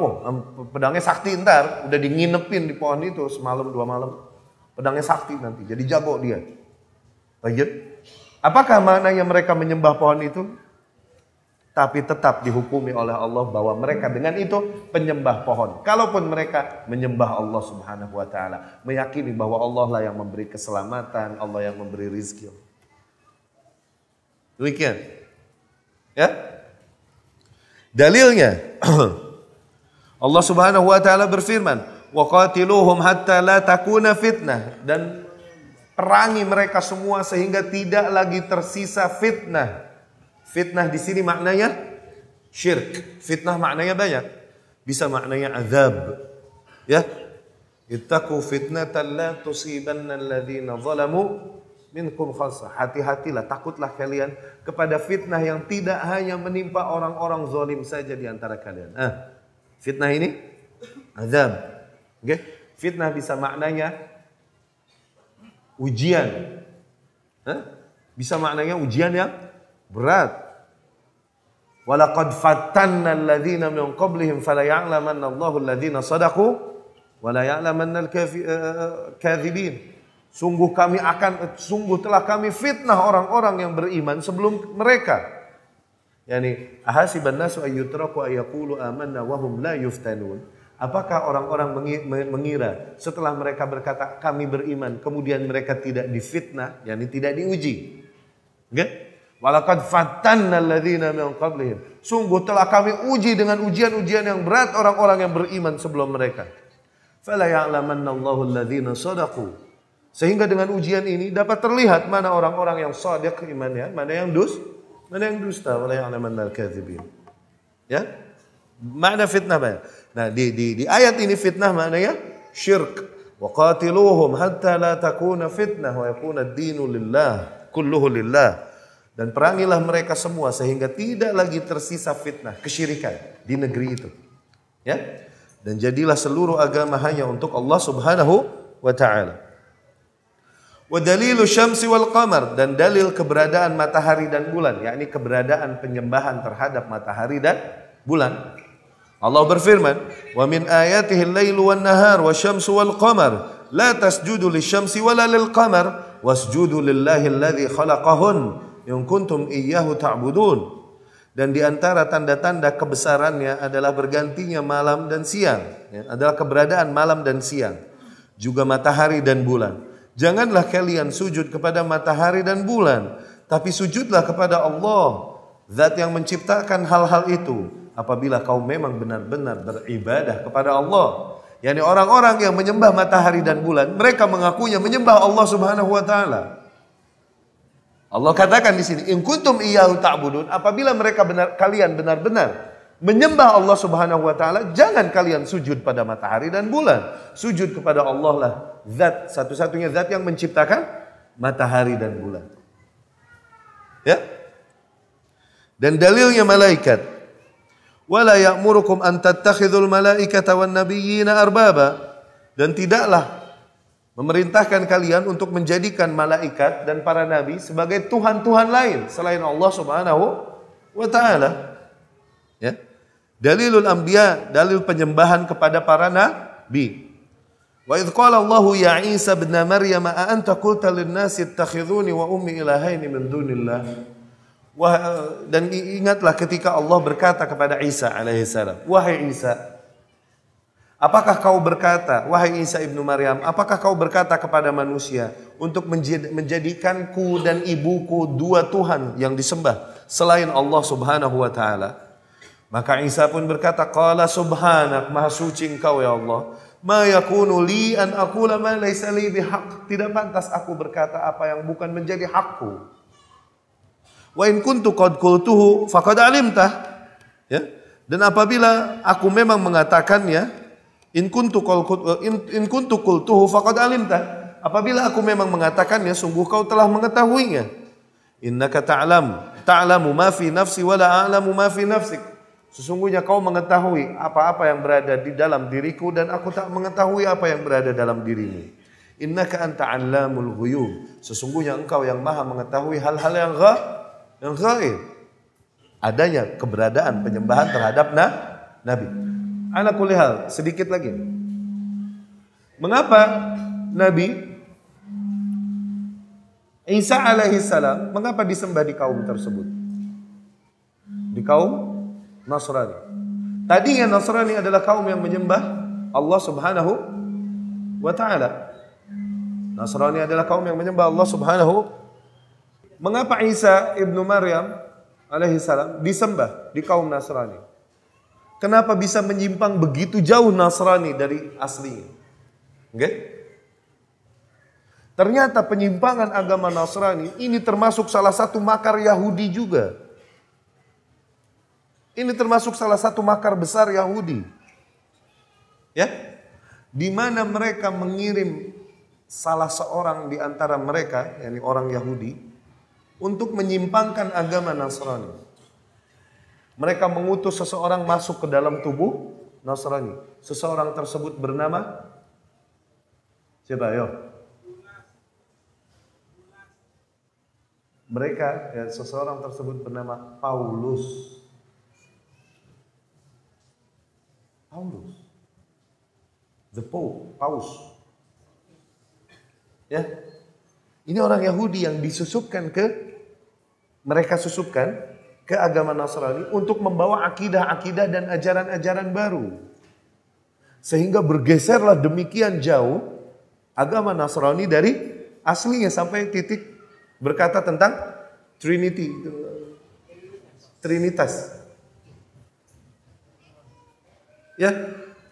pedangnya sakti ntar, udah dinginepin di pohon itu semalam 2 malam. Pedangnya sakti nanti, jadi jago dia. Baik. Apakah maknanya mereka menyembah pohon itu? Tapi tetap dihukumi oleh Allah bahwa mereka dengan itu penyembah pohon. Kalaupun mereka menyembah Allah subhanahu wa ta'ala, meyakini bahwa Allah lah yang memberi keselamatan, Allah yang memberi rizki. Demikian. Ya. Dalilnya Allah Subhanahu wa taala berfirman, "Wa qatiluhum hatta la takuna fitnah," dan perangi mereka semua sehingga tidak lagi tersisa fitnah. Fitnah di sini maknanya syirk. Fitnah maknanya banyak. Bisa maknanya azab. Ya. Ittaqu fitnatan la tusibanna alladhina zalamu minkum khassa. Hati-hatilah, takutlah kalian kepada fitnah yang tidak hanya menimpa orang-orang zalim saja di antara kalian. Fitnah ini azab. Okay? Fitnah bisa maknanya ujian. Bisa maknanya ujian yang berat. Walaqad fattanna alladhina min qablihim fala ya'lamanna Allahu alladhina shadaqu wa la ya'lamanna al-kadhibin. Sungguh telah kami fitnah orang-orang yang beriman sebelum mereka. Yani ahasiban nasu ayyutraku ayyaqulu amanna wa hum la yuftanun. Apakah orang-orang mengira setelah mereka berkata kami beriman kemudian mereka tidak difitnah, yani tidak diuji. Okay? Walaqad fattanna alladhina min qablihim. Sungguh telah kami uji dengan ujian-ujian yang berat orang-orang yang beriman sebelum mereka. Fala ya'lamanna Allahu alladhina shadaqu. Sehingga dengan ujian ini dapat terlihat mana orang-orang yang shadiq imannya, mana yang dusta, wala ya'lamanna al-kadzibin. Ya? Makna fitnah banyak. Nah, di ayat ini fitnah maknanya syirk. Wa qatiluhum hatta la takuna fitnah wa yakuna ad-dinu lillah, kulluhu lillah. Dan perangilah mereka semua sehingga tidak lagi tersisa fitnah, kesyirikan di negeri itu. Ya? Dan jadilah seluruh agama hanya untuk Allah Subhanahu wa taala. Wa dalilu syamsi wal qamar, dan dalil keberadaan matahari dan bulan, yakni keberadaan penyembahan terhadap matahari dan bulan. Allah berfirman, "Wa min ayatihi al-lailu wan-nahar wasyamsu wal-qamar, la tasjudu lisyamsi wala lil-qamar, wasjudu lillahi alladzi khalaqahun in kuntum iyyahu ta'budun." Dan di antara tanda-tanda kebesarannya adalah bergantinya malam dan siang, ya, adalah keberadaan malam dan siang, juga matahari dan bulan. Janganlah kalian sujud kepada matahari dan bulan, tapi sujudlah kepada Allah, Zat yang menciptakan hal-hal itu, apabila kau memang benar-benar beribadah kepada Allah. Yani orang-orang yang menyembah matahari dan bulan, mereka mengakunya menyembah Allah Subhanahu wa taala. Allah katakan di sini, in kuntum iyyahu ta'budun, apabila kalian benar-benar menyembah Allah Subhanahu wa taala, jangan kalian sujud pada matahari dan bulan. Sujud kepada Allah lah, zat satu-satunya zat yang menciptakan matahari dan bulan. Ya? Dan dalilnya malaikat. Wala ya'murukum an tattakhidhul malaikata wan nabiyyina arbaba. Dan tidaklah memerintahkan kalian untuk menjadikan malaikat dan para nabi sebagai tuhan-tuhan lain selain Allah Subhanahu wa taala. Ya. Dalilul anbiya, dalil penyembahan kepada para nabi. Wa idz qala Allahu ya Isa ibn Maryam a anta qulta lin-nasi ittakhidhuni wa ummi ilahaini min dunillah. Dan ingatlah ketika Allah berkata kepada Isa alaihissalam, wahai Isa, apakah kau berkata, wahai Isa ibnu Maryam, apakah kau berkata kepada manusia untuk menjadikanku dan ibuku dua Tuhan yang disembah selain Allah Subhanahu wa taala? Maka Isa pun berkata, qala subhanak, maha suci engkau ya Allah, ma yakunu li an aqula ma laysa li bihaq, tidak pantas aku berkata apa yang bukan menjadi hakku. Wa in kuntu qad qultuhu faqad alimtah. Ya. Dan apabila aku memang mengatakannya, in kuntu qultuhu faqad alimtah, apabila aku memang mengatakannya, sungguh kau telah mengetahuinya. Innaka ta'lamu ma fi nafsi wa la a'lamu ma fi nafsik. Sesungguhnya kau mengetahui apa-apa yang berada di dalam diriku dan aku tak mengetahui apa yang berada dalam dirimu. Innaka anta 'allamul ghuyub. Sesungguhnya engkau yang maha mengetahui hal-hal yang gaib. Adanya keberadaan penyembahan terhadap nabi. Ala kulli hal, sedikit lagi. Mengapa Nabi Isa alaihissalam mengapa disembah di kaum tersebut? Di kaum Nasrani. Tadinya Nasrani adalah kaum yang menyembah Allah Subhanahu wa taala. Nasrani adalah kaum yang menyembah Allah Subhanahu. Mengapa Isa ibnu Maryam alaihissalam disembah di kaum Nasrani? Kenapa bisa menyimpang begitu jauh Nasrani dari aslinya? Okay? Ternyata penyimpangan agama Nasrani ini termasuk salah satu makar Yahudi juga. Ini termasuk salah satu makar besar Yahudi. Ya? Di mana mereka mengirim salah seorang di antara mereka, yakni orang Yahudi, untuk menyimpangkan agama Nasrani. Mereka mengutus seseorang masuk ke dalam tubuh Nasrani. Seseorang tersebut bernama siapa? Ayo. Seseorang tersebut bernama Paulus. The Pope, Paus. Ya. Ini orang Yahudi yang mereka susupkan ke agama Nasrani untuk membawa akidah-akidah dan ajaran-ajaran baru. Sehingga bergeserlah demikian jauh agama Nasrani dari aslinya sampai titik berkata tentang Trinitas. Ya.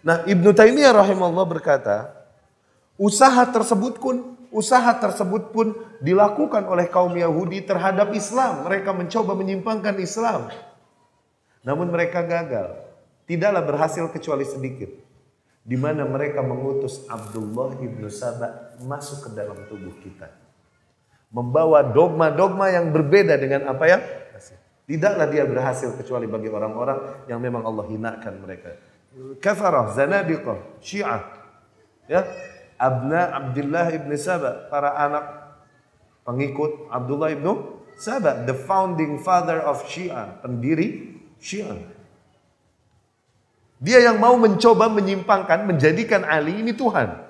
Nah, Ibnu Taimiyah rahimahullah berkata, usaha tersebut pun dilakukan oleh kaum Yahudi terhadap Islam. Mereka mencoba menyimpangkan Islam. Namun mereka gagal. Tidaklah berhasil kecuali sedikit. Di mana mereka mengutus Abdullah ibnu Saba masuk ke dalam tubuh kita. Membawa dogma-dogma yang berbeda dengan apa yang tidaklah dia berhasil kecuali bagi orang-orang yang memang Allah hinakan mereka. Kafarah, zanadiqah, Syiah. Ya. Abna Abdullah ibn Saba, para anak pengikut Abdullah ibn Saba, the founding father of Syiah, pendiri Syiah. Dia yang mau mencoba menyimpangkan, menjadikan Ali ini Tuhan.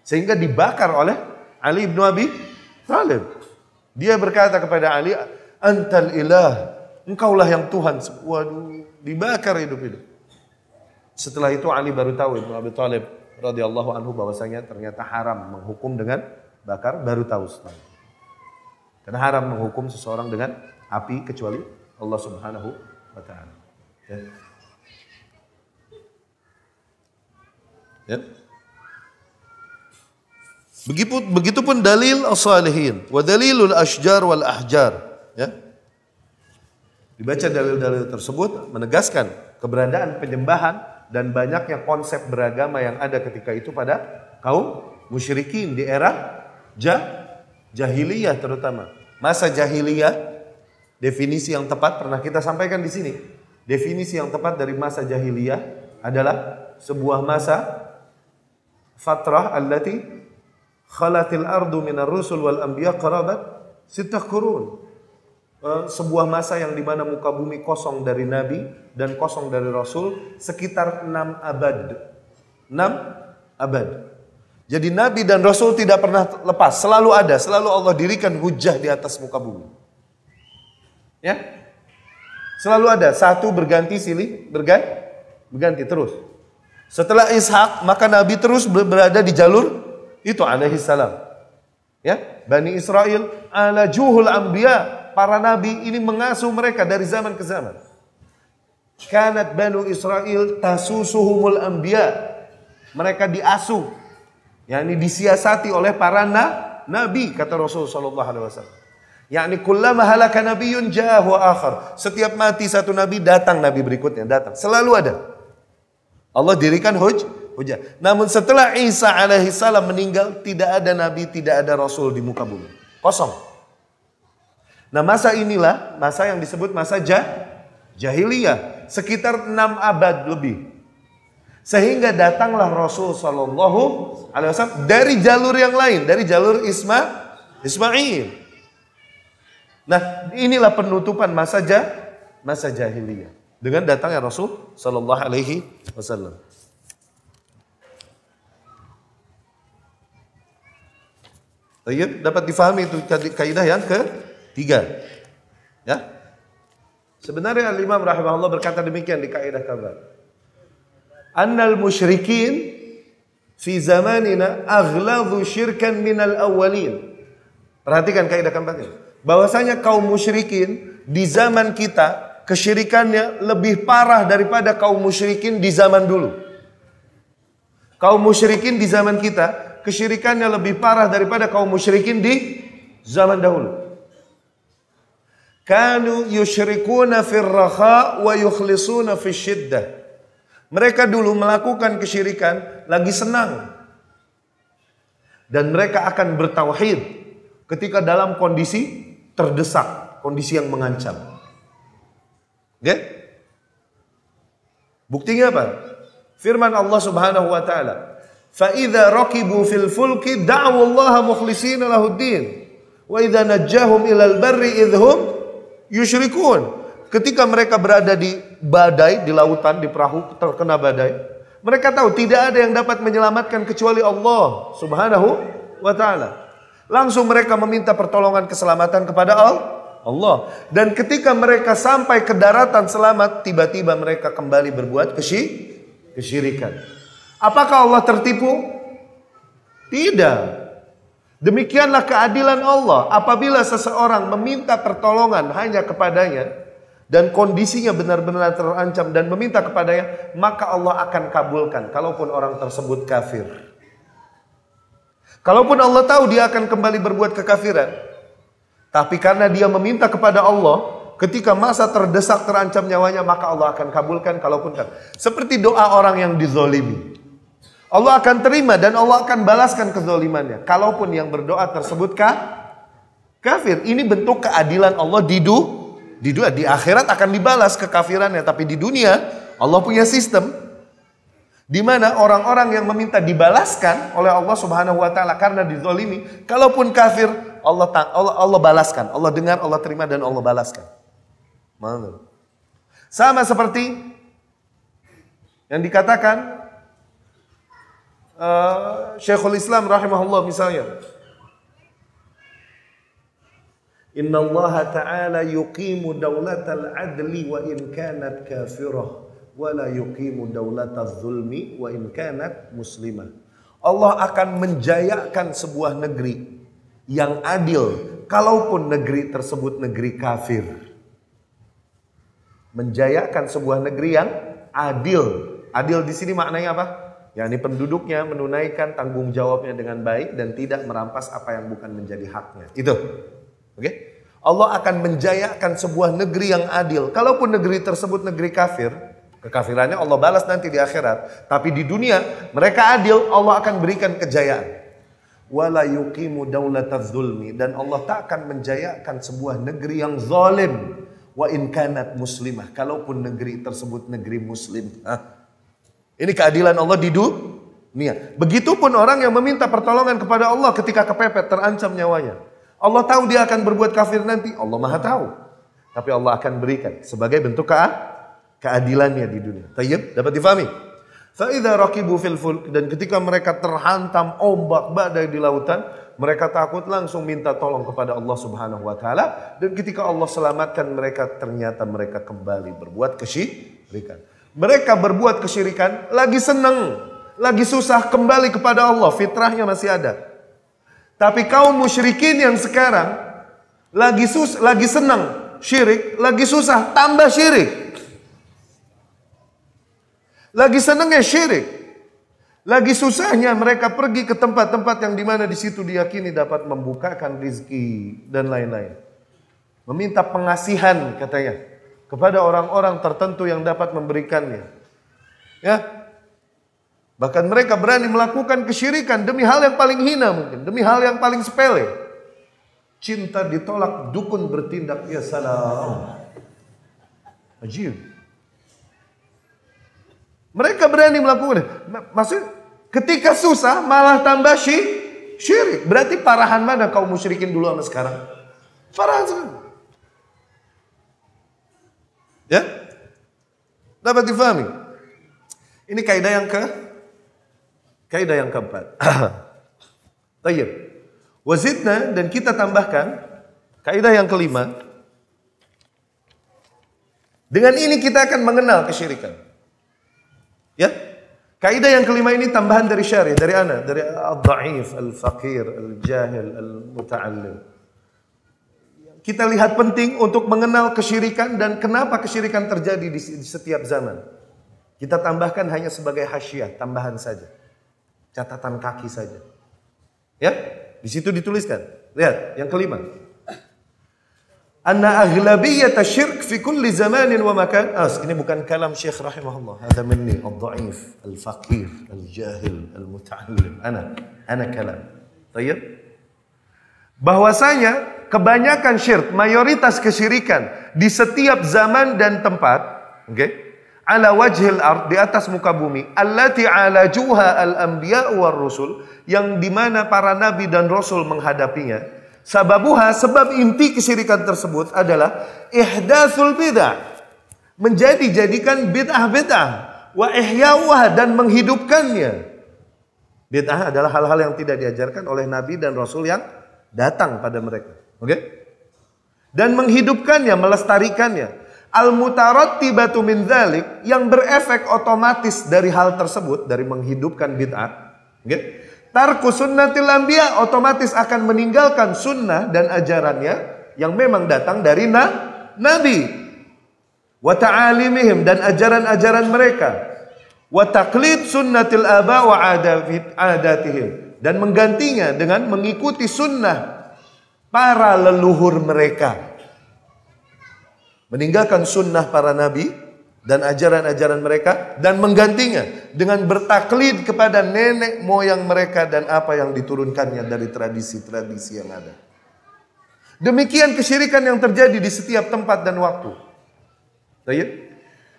Sehingga dibakar oleh Ali bin Abi Thalib. Dia berkata kepada Ali, "Antal ilah, engkaulah yang Tuhan." Waduh, dibakar hidup-hidup. Setelah itu Ali baru tahu, Ibnu Abi Thalib radhiyallahu anhu, bahwasanya ternyata haram menghukum dengan bakar, baru tahu setelah itu. Karena haram menghukum seseorang dengan api kecuali Allah Subhanahu wa taala. Ya. Ya. Begitupun dalil as-salihin wa dalilul asjar wal ahjar, ya. Dibaca dalil-dalil tersebut menegaskan keberadaan penyembahan dan banyaknya konsep beragama yang ada ketika itu pada kaum musyrikin di era jahiliyah terutama. Masa jahiliyah, definisi yang tepat pernah kita sampaikan di sini. Definisi yang tepat dari masa jahiliyah adalah sebuah masa fatrah allati khalatil ardu minar rusul wal anbiya qarabat sittah qurun. Sebuah masa yang dimana muka bumi kosong dari nabi dan kosong dari rasul sekitar 6 abad. 6 abad. Jadi nabi dan rasul tidak pernah lepas, selalu ada, selalu Allah dirikan hujah di atas muka bumi. Ya? Selalu ada, satu berganti silih, berganti terus. Setelah Ishak, maka nabi terus berada di jalur itu alaihi salam. Ya, Bani Israel ala juhul anbiya, para nabi ini mengasuh mereka dari zaman ke zaman. Kanat Banu Israel tasusuhumul anbiya, mereka diasuh, yakni disiasati oleh para nabi, kata Rasul sallallahu alaihi wasallam. Yakni kullama halaka nabiyyun ja'ahu akhar, setiap mati satu nabi datang nabi berikutnya, datang, selalu ada. Allah dirikan hujah. Namun setelah Isa alaihi salam meninggal, tidak ada nabi, tidak ada rasul di muka bumi. Kosong. Nah, masa inilah masa yang disebut masa jahiliyah, sekitar 6 abad lebih. Sehingga datanglah Rasul sallallahu alaihi wasallam dari jalur yang lain, dari jalur Ismail. Nah, inilah penutupan masa jahiliyah dengan datangnya Rasul sallallahu alaihi wasallam. Baik, dapat difahami itu kaidah yang ketiga. Ya. Sebenarnya Al-Imam rahimahullah berkata demikian di kaidah kabar. Annal musyrikin fi zamanina aghladu syirkan minal awwalin. Perhatikan kaidah keempatnya. Bahwasanya kaum musyrikin di zaman kita kesyirikannya lebih parah daripada kaum musyrikin di zaman dulu. Kaum musyrikin di zaman kita kesyirikannya lebih parah daripada kaum musyrikin di zaman dahulu. Kanu yusyrikuna fir raha wa yukhlisuna fis syiddah. Mereka dulu melakukan kesyirikan lagi senang. Dan mereka akan bertauhid ketika dalam kondisi terdesak, kondisi yang mengancam. Oke? Buktinya apa? Firman Allah Subhanahu wa taala, "Fa idza raqibu fil fulki da'u Allah mukhlishina lahuddin, wa idza najjahum ilal barri idhum yusyrikun." Ketika mereka berada di badai, di lautan, di perahu terkena badai, mereka tahu tidak ada yang dapat menyelamatkan kecuali Allah Subhanahu wa taala. Langsung mereka meminta pertolongan keselamatan kepada Allah. Dan ketika mereka sampai ke daratan selamat, tiba-tiba mereka kembali berbuat kesyirikan. Apakah Allah tertipu? Tidak. Demikianlah keadilan Allah. Apabila seseorang meminta pertolongan hanya kepadanya dan kondisinya benar-benar terancam dan meminta kepadanya, maka Allah akan kabulkan kalaupun orang tersebut kafir. Kalaupun Allah tahu dia akan kembali berbuat kekafiran, tapi karena dia meminta kepada Allah ketika masa terdesak terancam nyawanya, maka Allah akan kabulkan kalaupun kafir. Seperti doa orang yang dizolimi, Allah akan terima dan Allah akan balaskan kezolimannya kalaupun yang berdoa tersebut kafir. Ini bentuk keadilan Allah di akhirat akan dibalas kekafirannya, tapi di dunia Allah punya sistem di mana orang-orang yang meminta dibalaskan oleh Allah Subhanahu wa taala karena dizalimi, kalaupun kafir Allah balaskan, Allah dengar, Allah terima dan Allah balaskan. Sama seperti Yang dikatakan Syekhul Islam rahimahullah misalnya, Inna Allah Ta'ala yuqimu dawlatal adli wa in kanat kafirah wa la yuqimu dawlatal zulmi wa in kanat muslimah. Allah akan menjayakan sebuah negeri yang adil kalaupun negeri tersebut negeri kafir. Menjayakan sebuah negeri yang adil. Adil di sini maknanya apa? Yakni penduduknya menunaikan tanggung jawabnya dengan baik dan tidak merampas apa yang bukan menjadi haknya. Itu. Oke? Allah akan menjayakan sebuah negeri yang adil. Kalaupun negeri tersebut negeri kafir, kekafirannya Allah balas nanti di akhirat. Tapi di dunia mereka adil, Allah akan berikan kejayaan. Wala yuqimu daulataz zulmi, dan Allah tak akan menjayakan sebuah negeri yang zalim. Wa in kanat muslimah, kalaupun negeri tersebut negeri muslim. Ini keadilan Allah di dunia. Begitupun orang yang meminta pertolongan kepada Allah ketika kepepet, terancam nyawanya. Allah tahu dia akan berbuat kafir nanti. Allah Maha tahu. Tapi Allah akan berikan sebagai bentuk keadilannya di dunia. Tayyib, dapat difahami? Fa idza raqibu fil fulk, dan ketika mereka terhantam ombak badai di lautan, mereka takut langsung minta tolong kepada Allah Subhanahu wa taala, dan ketika Allah selamatkan mereka ternyata mereka kembali berbuat kesyirikan. Mereka berbuat kesyirikan, lagi senang, lagi susah kembali kepada Allah, fitrahnya masih ada. Tapi kaum musyrikin yang sekarang lagi senang syirik, lagi susah tambah syirik. Lagi senangnya syirik, lagi susahnya mereka pergi ke tempat-tempat yang dimana di situ diyakini dapat membukakan rizki dan lain-lain. Meminta pengasihan katanya kepada orang-orang tertentu yang dapat memberikannya. Ya, bahkan mereka berani melakukan kesyirikan demi hal yang paling hina mungkin, demi hal yang paling sepele. Cinta ditolak, dukun bertindak, ya salam. Ajib. Mereka berani melakukan. Maksud ketika susah malah tambah syirik. Berarti parahan mana kaum musyrikin dulu sama sekarang? Parahan sekarang. Ya? Dapat difahami? Ini kaidah yang keempat. Tayyib. Wazidna, dan kita tambahkan kaidah yang kelima. Dengan ini kita akan mengenal kesyirikan. Ya, kaidah yang kelima ini tambahan dari syariah, dari ana, dari al-dhaif, al-faqir, al-jahil, al-muta'allim. Kita lihat penting untuk mengenal kesyirikan dan kenapa kesyirikan terjadi di setiap zaman. Kita tambahkan hanya sebagai hasyiah, tambahan saja. Catatan kaki saja. Ya, di situ dituliskan. Lihat, yang kelima. Anna aghlabiyyat asyirk fi kulli zamanin wa makan. Ini bukan kalam Syekh rahimahullah. Hada minni al-dhaif, al-faqir, al-jahil, al-muta'allim. Ana kalam. Tayyib. Bahwasanya kebanyakan syirk, mayoritas kesyirikan di setiap zaman dan tempat, ala wajhil ard, di atas muka bumi, allati alajuha al-anbiya war rusul, yang dimana para nabi dan rasul menghadapinya. Sababuha, sebab inti kesyirikan tersebut adalah ihdatsul bid'ah, menjadikan bid'ah-bid'ah, wa ihya'uha, dan menghidupkannya. Bid'ah adalah hal-hal yang tidak diajarkan oleh nabi dan rasul yang datang pada mereka. Dan menghidupkannya, melestarikannya. Al-mutarattibatu min dzalik, yang berefek otomatis dari hal tersebut, dari menghidupkan bid'ah. Tarku sunnatil anbiya, otomatis akan meninggalkan sunnah dan ajarannya yang memang datang dari nabi. Wa ta'alimihim, dan ajaran-ajaran mereka. Wa taqlid sunnatil aba wa adatihim, dan menggantinya dengan mengikuti sunnah para leluhur mereka. Meninggalkan sunnah para nabi dan ajaran-ajaran mereka, dan menggantinya dengan bertaklid kepada nenek moyang mereka dan apa yang diturunkannya dari tradisi-tradisi yang ada. Demikian kesyirikan yang terjadi di setiap tempat dan waktu.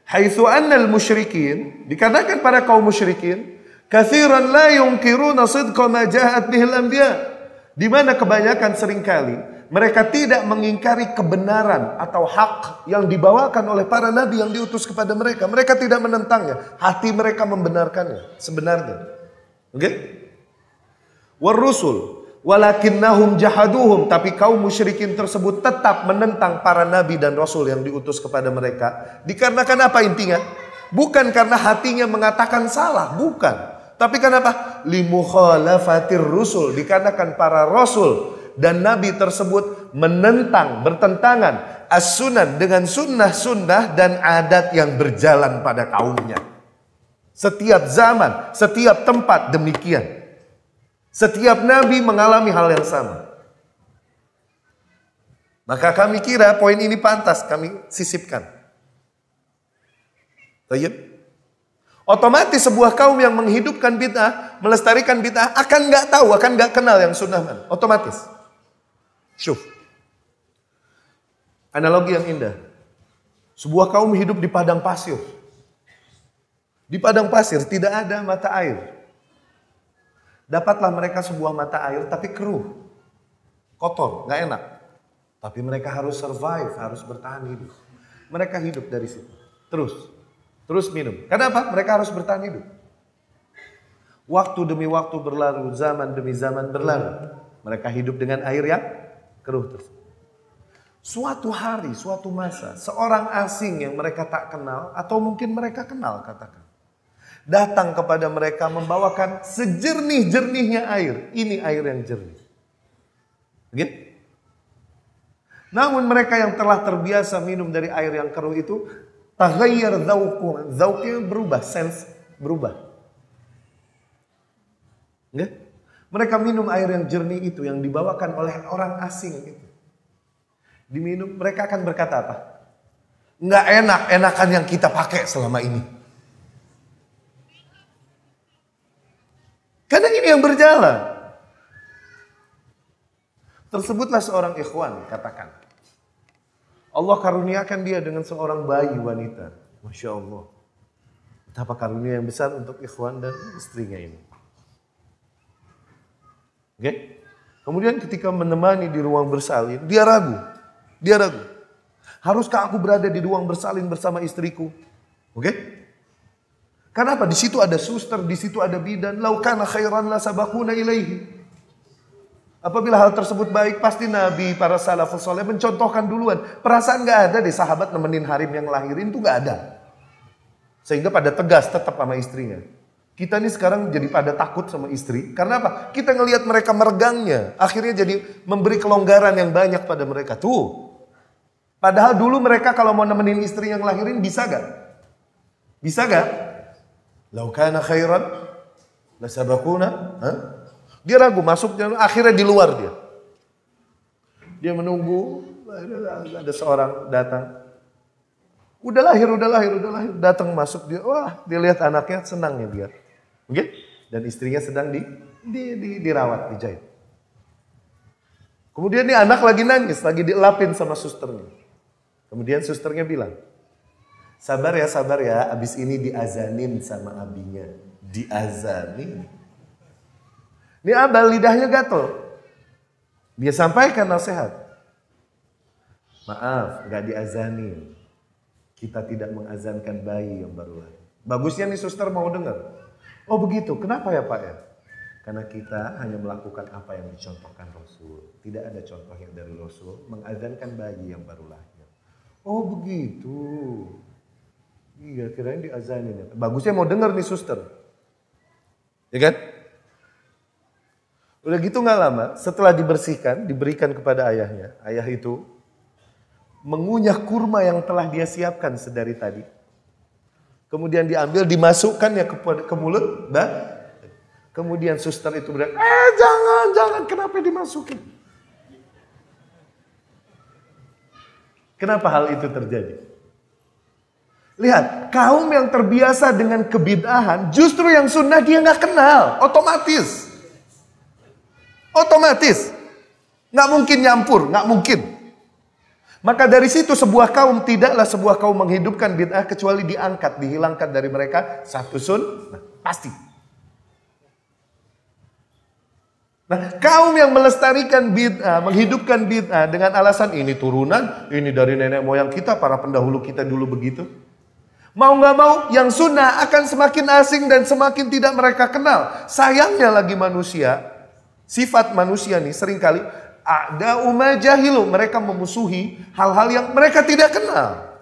Haitsu annal musyrikin, dikarenakan para kaum musyrikin, katsiran la yunkiruna sidqa ma ja'at bihil anbiya, di mana kebanyakan seringkali mereka tidak mengingkari kebenaran atau hak yang dibawakan oleh para nabi yang diutus kepada mereka. Mereka tidak menentangnya, hati mereka membenarkannya sebenarnya. Oke? Warusul walakinnahum jahaduhum, tapi kaum musyrikin tersebut tetap menentang para nabi dan rasul yang diutus kepada mereka. Dikarenakan apa intinya? Bukan karena hatinya mengatakan salah, bukan. Tapi kenapa? Limukhalafatir rusul, dikarenakan para rasul dan nabi tersebut menentang, bertentangan as-sunan dengan sunnah-sunnah dan adat yang berjalan pada kaumnya. Setiap zaman, setiap tempat demikian. Setiap nabi mengalami hal yang sama. Maka kami kira poin ini pantas kami sisipkan. Baik. Otomatis sebuah kaum yang menghidupkan bid'ah, melestarikan bid'ah, akan nggak tahu, akan nggak kenal yang sunnah mana. Otomatis. Syuf. Analogi yang indah. Sebuah kaum hidup di padang pasir. Di padang pasir tidak ada mata air. Dapatlah mereka sebuah mata air tapi keruh. Kotor, nggak enak. Tapi mereka harus survive, harus bertahan hidup. Mereka hidup dari situ. Terus minum. Kenapa? Mereka harus bertahan hidup. Waktu demi waktu berlalu, zaman demi zaman berlalu. Mereka hidup dengan air yang keruh tersebut. Suatu hari, suatu masa, seorang asing yang mereka tak kenal, atau mungkin mereka kenal katakan, datang kepada mereka membawakan sejernih-jernihnya air. Ini air yang jernih. Begitu? Namun mereka yang telah terbiasa minum dari air yang keruh itu, taghayyar dzauqu, dzauqnya berubah, sense berubah. Nggak? Mereka minum air yang jernih itu yang dibawakan oleh orang asing itu. Diminum, mereka akan berkata apa? Nggak enak, enakan yang kita pakai selama ini. Karena ini yang berjalan. Tersebutlah seorang ikhwan, katakan. Allah karuniakan dia dengan seorang bayi wanita. Masya Allah. Betapa karunia yang besar untuk ikhwan dan istrinya ini. Oke? Kemudian ketika menemani di ruang bersalin, dia ragu. Haruskah aku berada di ruang bersalin bersama istriku? Oke? Kenapa? Di situ ada suster, di situ ada bidan. Lau kana khairan la sabaquna ilaihi. Apabila hal tersebut baik, pasti Nabi, para salafus soleh mencontohkan duluan. Perasaan gak ada deh sahabat nemenin harim yang lahirin, itu gak ada. Sehingga pada tegas tetap sama istrinya. Kita nih sekarang jadi pada takut sama istri. Karena apa? Kita ngelihat mereka meregangnya. Akhirnya jadi memberi kelonggaran yang banyak pada mereka. Tuh. Padahal dulu mereka kalau mau nemenin istri yang lahirin bisa gak? Bisa gak? Lau kana khairan la sabaquna. Dia ragu masuknya, akhirnya di luar dia. Dia menunggu, ada seorang datang. Udah lahir. Datang masuk dia, wah dia lihat anaknya, senangnya dia. Oke? Dan istrinya sedang dirawat, dijahit. Kemudian nih anak lagi nangis, lagi dielapin sama susternya. Kemudian susternya bilang, sabar ya, abis ini diazanin sama abinya. Diazanin. Ini abal lidahnya gatel. Dia sampaikan nasihat. Maaf, gak diazanin. Kita tidak mengazankan bayi yang baru lahir. Bagusnya nih suster mau dengar. Oh begitu, kenapa ya Pak ya? Karena kita hanya melakukan apa yang dicontohkan Rasul. Tidak ada contoh yang dari Rasul mengazankan bayi yang baru lahir. Oh begitu. Iya, kirain diazanin. Bagusnya mau dengar nih suster. Ya kan? Udah gitu gak lama, setelah dibersihkan, diberikan kepada ayahnya. Ayah itu mengunyah kurma yang telah dia siapkan sedari tadi. Kemudian diambil, dimasukkannya ke mulut. Kemudian suster itu bilang, jangan, kenapa dimasukin? Kenapa hal itu terjadi? Lihat, kaum yang terbiasa dengan kebid'ahan, justru yang sunnah dia gak kenal, otomatis. Nggak mungkin nyampur, nggak mungkin. Maka dari situ sebuah kaum tidaklah sebuah kaum menghidupkan bid'ah kecuali diangkat, dihilangkan dari mereka satu sunnah, pasti. Nah, kaum yang melestarikan bid'ah, menghidupkan bid'ah dengan alasan ini turunan, ini dari nenek moyang kita, para pendahulu kita dulu begitu. Mau nggak mau, yang sunnah akan semakin asing dan semakin tidak mereka kenal. Sayangnya lagi manusia, sifat manusia nih seringkali ada jahilu, mereka memusuhi hal-hal yang mereka tidak kenal.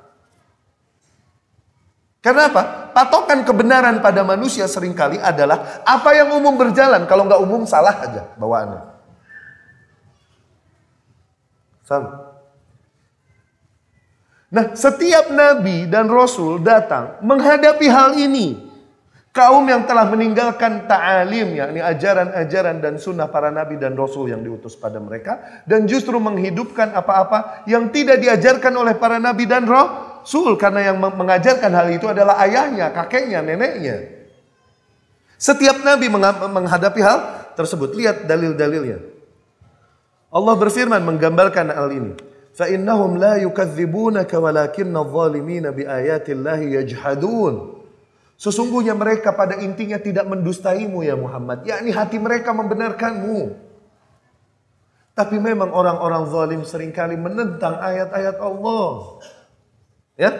Kenapa? Patokan kebenaran pada manusia seringkali adalah apa yang umum berjalan. Kalau nggak umum salah aja bawaannya. Sama. Nah, setiap nabi dan rasul datang menghadapi hal ini. Kaum yang telah meninggalkan ta'alim, yakni ajaran-ajaran dan sunnah para nabi dan rasul yang diutus pada mereka. Dan justru menghidupkan apa-apa yang tidak diajarkan oleh para nabi dan rasul. Karena yang mengajarkan hal itu adalah ayahnya, kakeknya, neneknya. Setiap nabi menghadapi hal tersebut. Lihat dalil-dalilnya. Allah berfirman menggambarkan hal ini. فَإِنَّهُمْ لَا يُكَذِّبُونَكَ وَلَكِنَّ الظَّالِمِينَ بِآيَاتِ اللَّهِ يَجْحَدُونَ. Sesungguhnya mereka pada intinya tidak mendustaimu ya Muhammad. Yakni hati mereka membenarkanmu. Tapi memang orang-orang zalim seringkali menentang ayat-ayat Allah. Ya?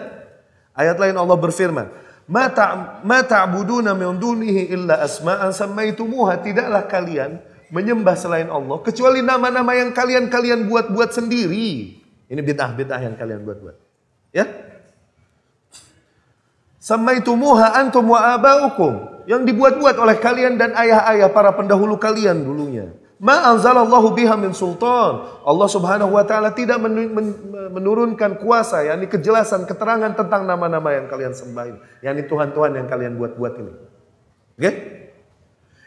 Ayat lain Allah berfirman, "Ma ta'buduna min dunihi illa asma'an sammaitumuha." Tidaklah kalian menyembah selain Allah kecuali nama-nama yang kalian buat-buat sendiri. Ini bid'ah-bid'ah yang kalian buat-buat. Ya? Sammaitumuha antum wa aba'ukum, yang dibuat-buat oleh kalian dan ayah-ayah para pendahulu kalian dulunya. Ma anzalallahu biha min sultan. Allah Subhanahu wa taala tidak menurunkan kuasa, yakni kejelasan, keterangan tentang nama-nama yang kalian sembahin, yakni Tuhan-Tuhan yang kalian buat-buat ini. Oke?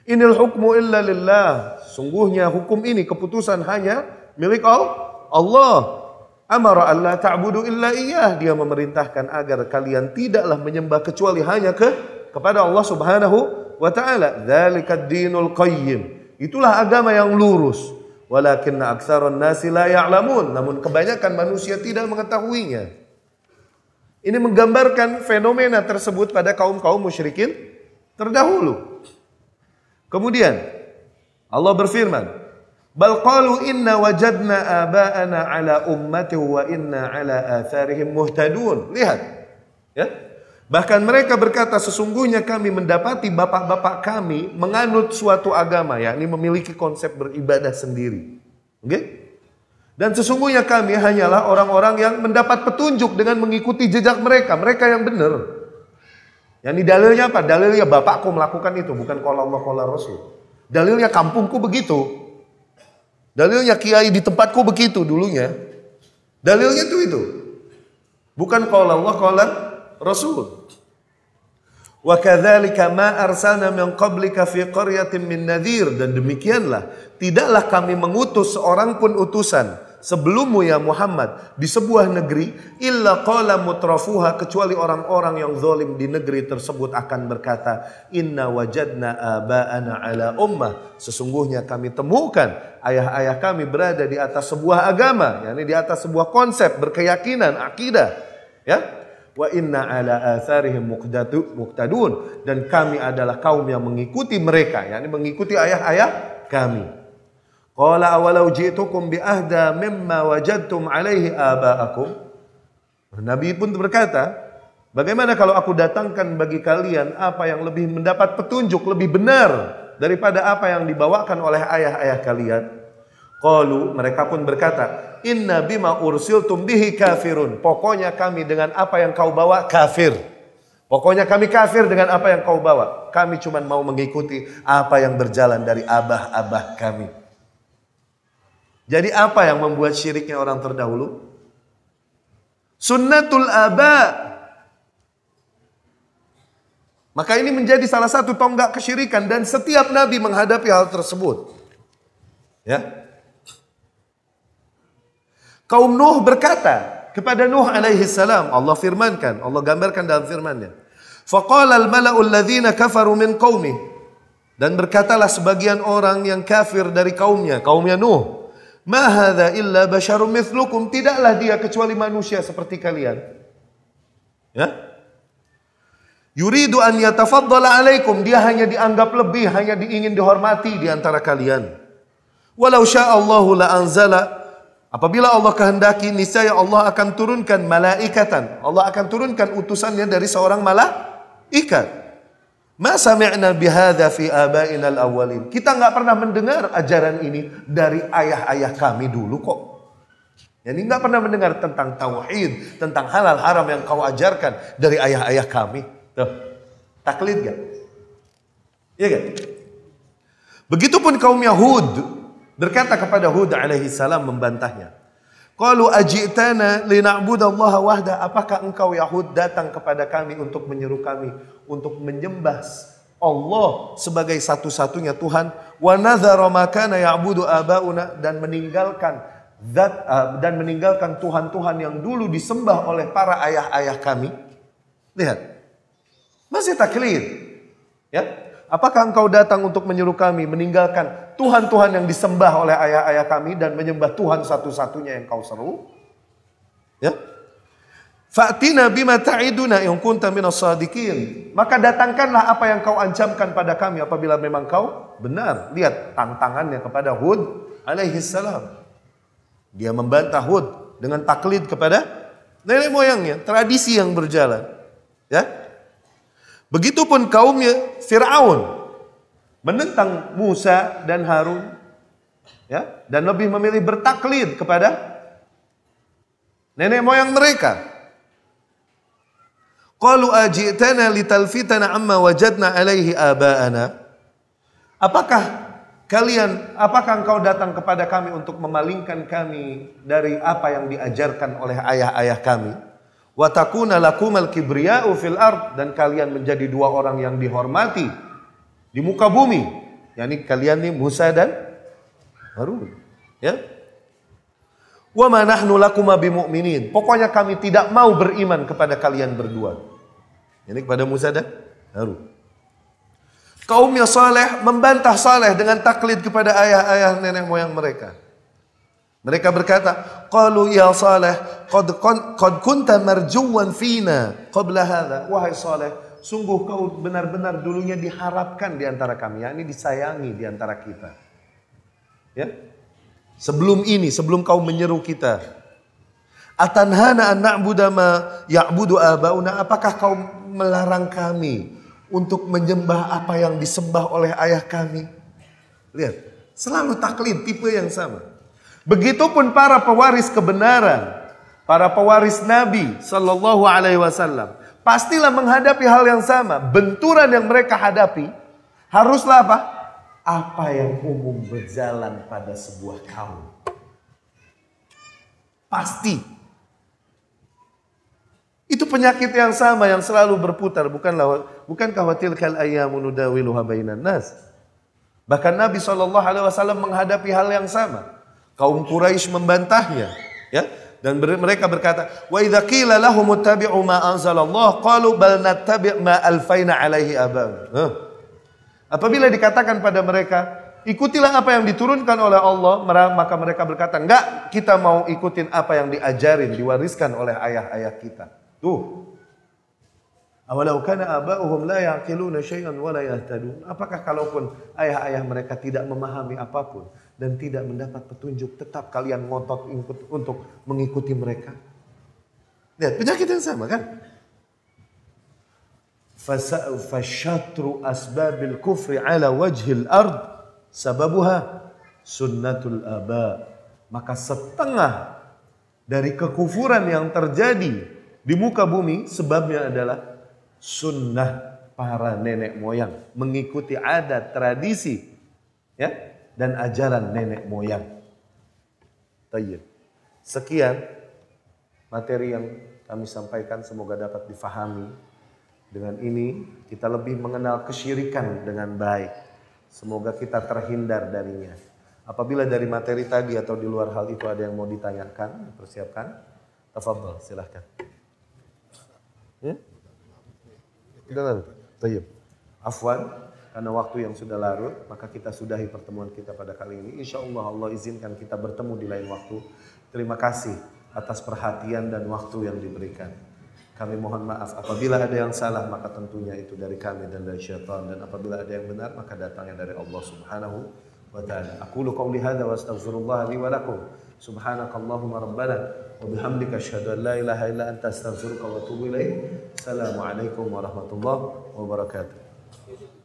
Inil hukmu illa lillah. Sungguhnya hukum ini, keputusan hanya milik Allah. Amara alla ta'budu illa iyyah. Dia memerintahkan agar kalian tidaklah menyembah kecuali hanya kepada Allah Subhanahu wa taala. Dzalikad dinul qayyim. Itulah agama yang lurus. Walakinna aktsaran nasi la ya'lamun. Namun kebanyakan manusia tidak mengetahuinya. Ini menggambarkan fenomena tersebut pada kaum-kaum musyrikin terdahulu. Kemudian Allah berfirman, "Bal qalu inna wajadna aba'ana ala ummati wa inna ala atharihim muhtadun." Lihat, ya. Bahkan mereka berkata, sesungguhnya kami mendapati bapak-bapak kami menganut suatu agama, yakni memiliki konsep beribadah sendiri. Oke? Dan sesungguhnya kami hanyalah orang-orang yang mendapat petunjuk dengan mengikuti jejak mereka, mereka yang benar. Yang dalilnya apa? Dalilnya bapakku melakukan itu, bukan qala Allah qala Rasul. Dalilnya kampungku begitu. Dalilnya kiai di tempatku begitu dulunya. Dalilnya itu. Bukan qala Allah qala Rasul. Wa kadzalika ma arsalna min qablika fi qaryatin min nadhir. Dan demikianlah tidaklah kami mengutus seorang pun utusan sebelummu ya Muhammad di sebuah negeri illa qala mutrafuha, kecuali orang-orang yang zalim di negeri tersebut akan berkata, inna wajadna aba'ana ala ummah. Sesungguhnya kami temukan ayah-ayah kami berada di atas sebuah agama, yakni di atas sebuah konsep berkeyakinan, akidah, ya. Wa inna ala atharihim muqtadun, dan kami adalah kaum yang mengikuti mereka, yakni mengikuti ayah-ayah kami. Qala awalau ji'tukum bi ahda mimma wajadtum alaihi aba'akum. Nabi pun berkata, bagaimana kalau aku datangkan bagi kalian apa yang lebih mendapat petunjuk, lebih benar daripada apa yang dibawakan oleh ayah-ayah kalian? Qalu, mereka pun berkata, inna bima ursiltum bihi kafirun. Pokoknya kami dengan apa yang kau bawa kafir. Pokoknya kami kafir dengan apa yang kau bawa. Kami cuma mau mengikuti apa yang berjalan dari abah-abah kami. Jadi apa yang membuat syiriknya orang terdahulu? Sunnatul aba. Maka ini menjadi salah satu tonggak kesyirikan dan setiap nabi menghadapi hal tersebut. Ya. Kaum Nuh berkata kepada Nuh alaihi salam, Allah firmankan, Allah gambarkan dalam firman-Nya. Faqala al-mala'u alladhina kafaru min qaumi. Dan berkatalah sebagian orang yang kafir dari kaumnya Nuh. Ma hadza illa basyarum mithlukum. Tidaklah dia kecuali manusia seperti kalian. Ya? Yuridu an yatafaddala alaikum. Dia hanya dianggap lebih, hanya ingin dihormati di antara kalian. Walau sya'allahu la'anzala, apabila Allah kehendaki, niscaya Allah akan turunkan malaikatan. Allah akan turunkan utusannya dari seorang malaikat. Ma sami'na bihadza fi abaina al-awwalin. Kita enggak pernah mendengar ajaran ini dari ayah-ayah kami dulu kok. Yani enggak pernah mendengar tentang tauhid, tentang halal haram yang kau ajarkan dari ayah-ayah kami. Tuh. Taklid enggak? Iya enggak? Begitupun kaum Yahud berkata kepada Hud alaihi salam membantahnya. Qalu ajitana lina'budallaha wahda. Apakah engkau Yahud datang kepada kami untuk menyeru kami untuk menyembah Allah sebagai satu-satunya Tuhan, wa nadhara ma kana ya'budu abauna, dan meninggalkan Tuhan-Tuhan yang dulu disembah oleh para ayah-ayah kami. Lihat. Masih taklid. Ya? Apakah engkau datang untuk menyuruh kami meninggalkan Tuhan-Tuhan yang disembah oleh ayah-ayah kami dan menyembah Tuhan satu-satunya yang kau seru? Ya. Fa'tina bima ta'iduna in kunta minas shadiqin. Maka datangkanlah apa yang kau ancamkan pada kami apabila memang kau benar. Lihat tantangannya kepada Hud alaihi salam. Dia membantah Hud dengan taklid kepada nenek moyangnya, tradisi yang berjalan. Ya. Begitupun kaumnya Fir'aun menentang Musa dan Harun, ya, dan lebih memilih bertaklid kepada nenek moyang mereka. Qalu ajitana litalfitana amma wajadna alaihi aba'ana. Apakah engkau datang kepada kami untuk memalingkan kami dari apa yang diajarkan oleh ayah-ayah kami? Wa takuna lakumal kibriya'u fil ard, dan kalian menjadi dua orang yang dihormati di muka bumi. Yani kalian nih Musa dan Harun, ya. Wa ma nahnu lakuma bimu'minin. Pokoknya kami tidak mau beriman kepada kalian berdua. Yani kepada Musa dan Harun. Kaumnya Saleh membantah Saleh dengan taklid kepada ayah-ayah nenek moyang mereka. Mereka berkata, qalu ya Saleh, qad kunta marjuwan fina qabla hadha. Wahai Saleh, sungguh kau benar-benar dulunya diharapkan di antara kami, yakni disayangi di antara kita. Ya. Sebelum ini, sebelum kau menyeru kita. Atanhana an na'budu ma ya'budu abauna. Apakah kau melarang kami untuk menyembah apa yang disembah oleh ayah kami? Lihat, selalu taklid tipe yang sama. Begitupun para pewaris kebenaran, para pewaris Nabi sallallahu alaihi wasallam, pastilah menghadapi hal yang sama. Benturan yang mereka hadapi haruslah apa? Apa yang umum berjalan pada sebuah kaum. Pasti. Itu penyakit yang sama yang selalu berputar, bukankah wa tilkal ayyamu nudawiluha bainan nas. Bahkan Nabi sallallahu alaihi wasallam menghadapi hal yang sama. Kaum Quraisy membantahnya, ya, dan mereka berkata, wa idza qila lahum ittabi'u ma anzalallah qalu bal nattabi' ma alfaina alaihi abana. Apabila dikatakan pada mereka, ikutilah apa yang diturunkan oleh Allah, maka mereka berkata, enggak, kita mau ikutin apa yang diajarin, diwariskan oleh ayah-ayah kita. Tuh. Awalau kana aba'uhum la ya'qiluna syai'an wa la yahtadun. Apakah kalaupun ayah-ayah mereka tidak memahami apapun dan tidak mendapat petunjuk, tetap kalian ngotot untuk mengikuti mereka? Lihat, penyakit yang sama kan? Fasyatru asbabil kufri ala wajhil ard sababuha sunnatul aba. Maka setengah dari kekufuran yang terjadi di muka bumi sebabnya adalah sunnah para nenek moyang, mengikuti adat, tradisi, ya, dan ajaran nenek moyang. Tayyib. Sekian materi yang kami sampaikan, semoga dapat difahami. Dengan ini kita lebih mengenal kesyirikan dengan baik. Semoga kita terhindar darinya. Apabila dari materi tadi atau di luar hal itu ada yang mau ditanyakan, persiapkan. Tafadhol, silahkan. Ya? Sudah larut. Baik. Afwan, karena waktu yang sudah larut, maka kita sudahi pertemuan kita pada kali ini. Insyaallah Allah izinkan kita bertemu di lain waktu. Terima kasih atas perhatian dan waktu yang diberikan. Kami mohon maaf apabila ada yang salah, maka tentunya itu dari kami dan dari syaitan, dan apabila ada yang benar maka datangnya dari Allah Subhanahu wa taala. Aqulu qouli hadza wa astaghfirullah li wa lakum. Subhanakallahumma rabbana wa bihamdika asyhadu an la ilaha illa anta astaghfiruka wa atubu ilaik. Assalamualaikum warahmatullahi wabarakatuh.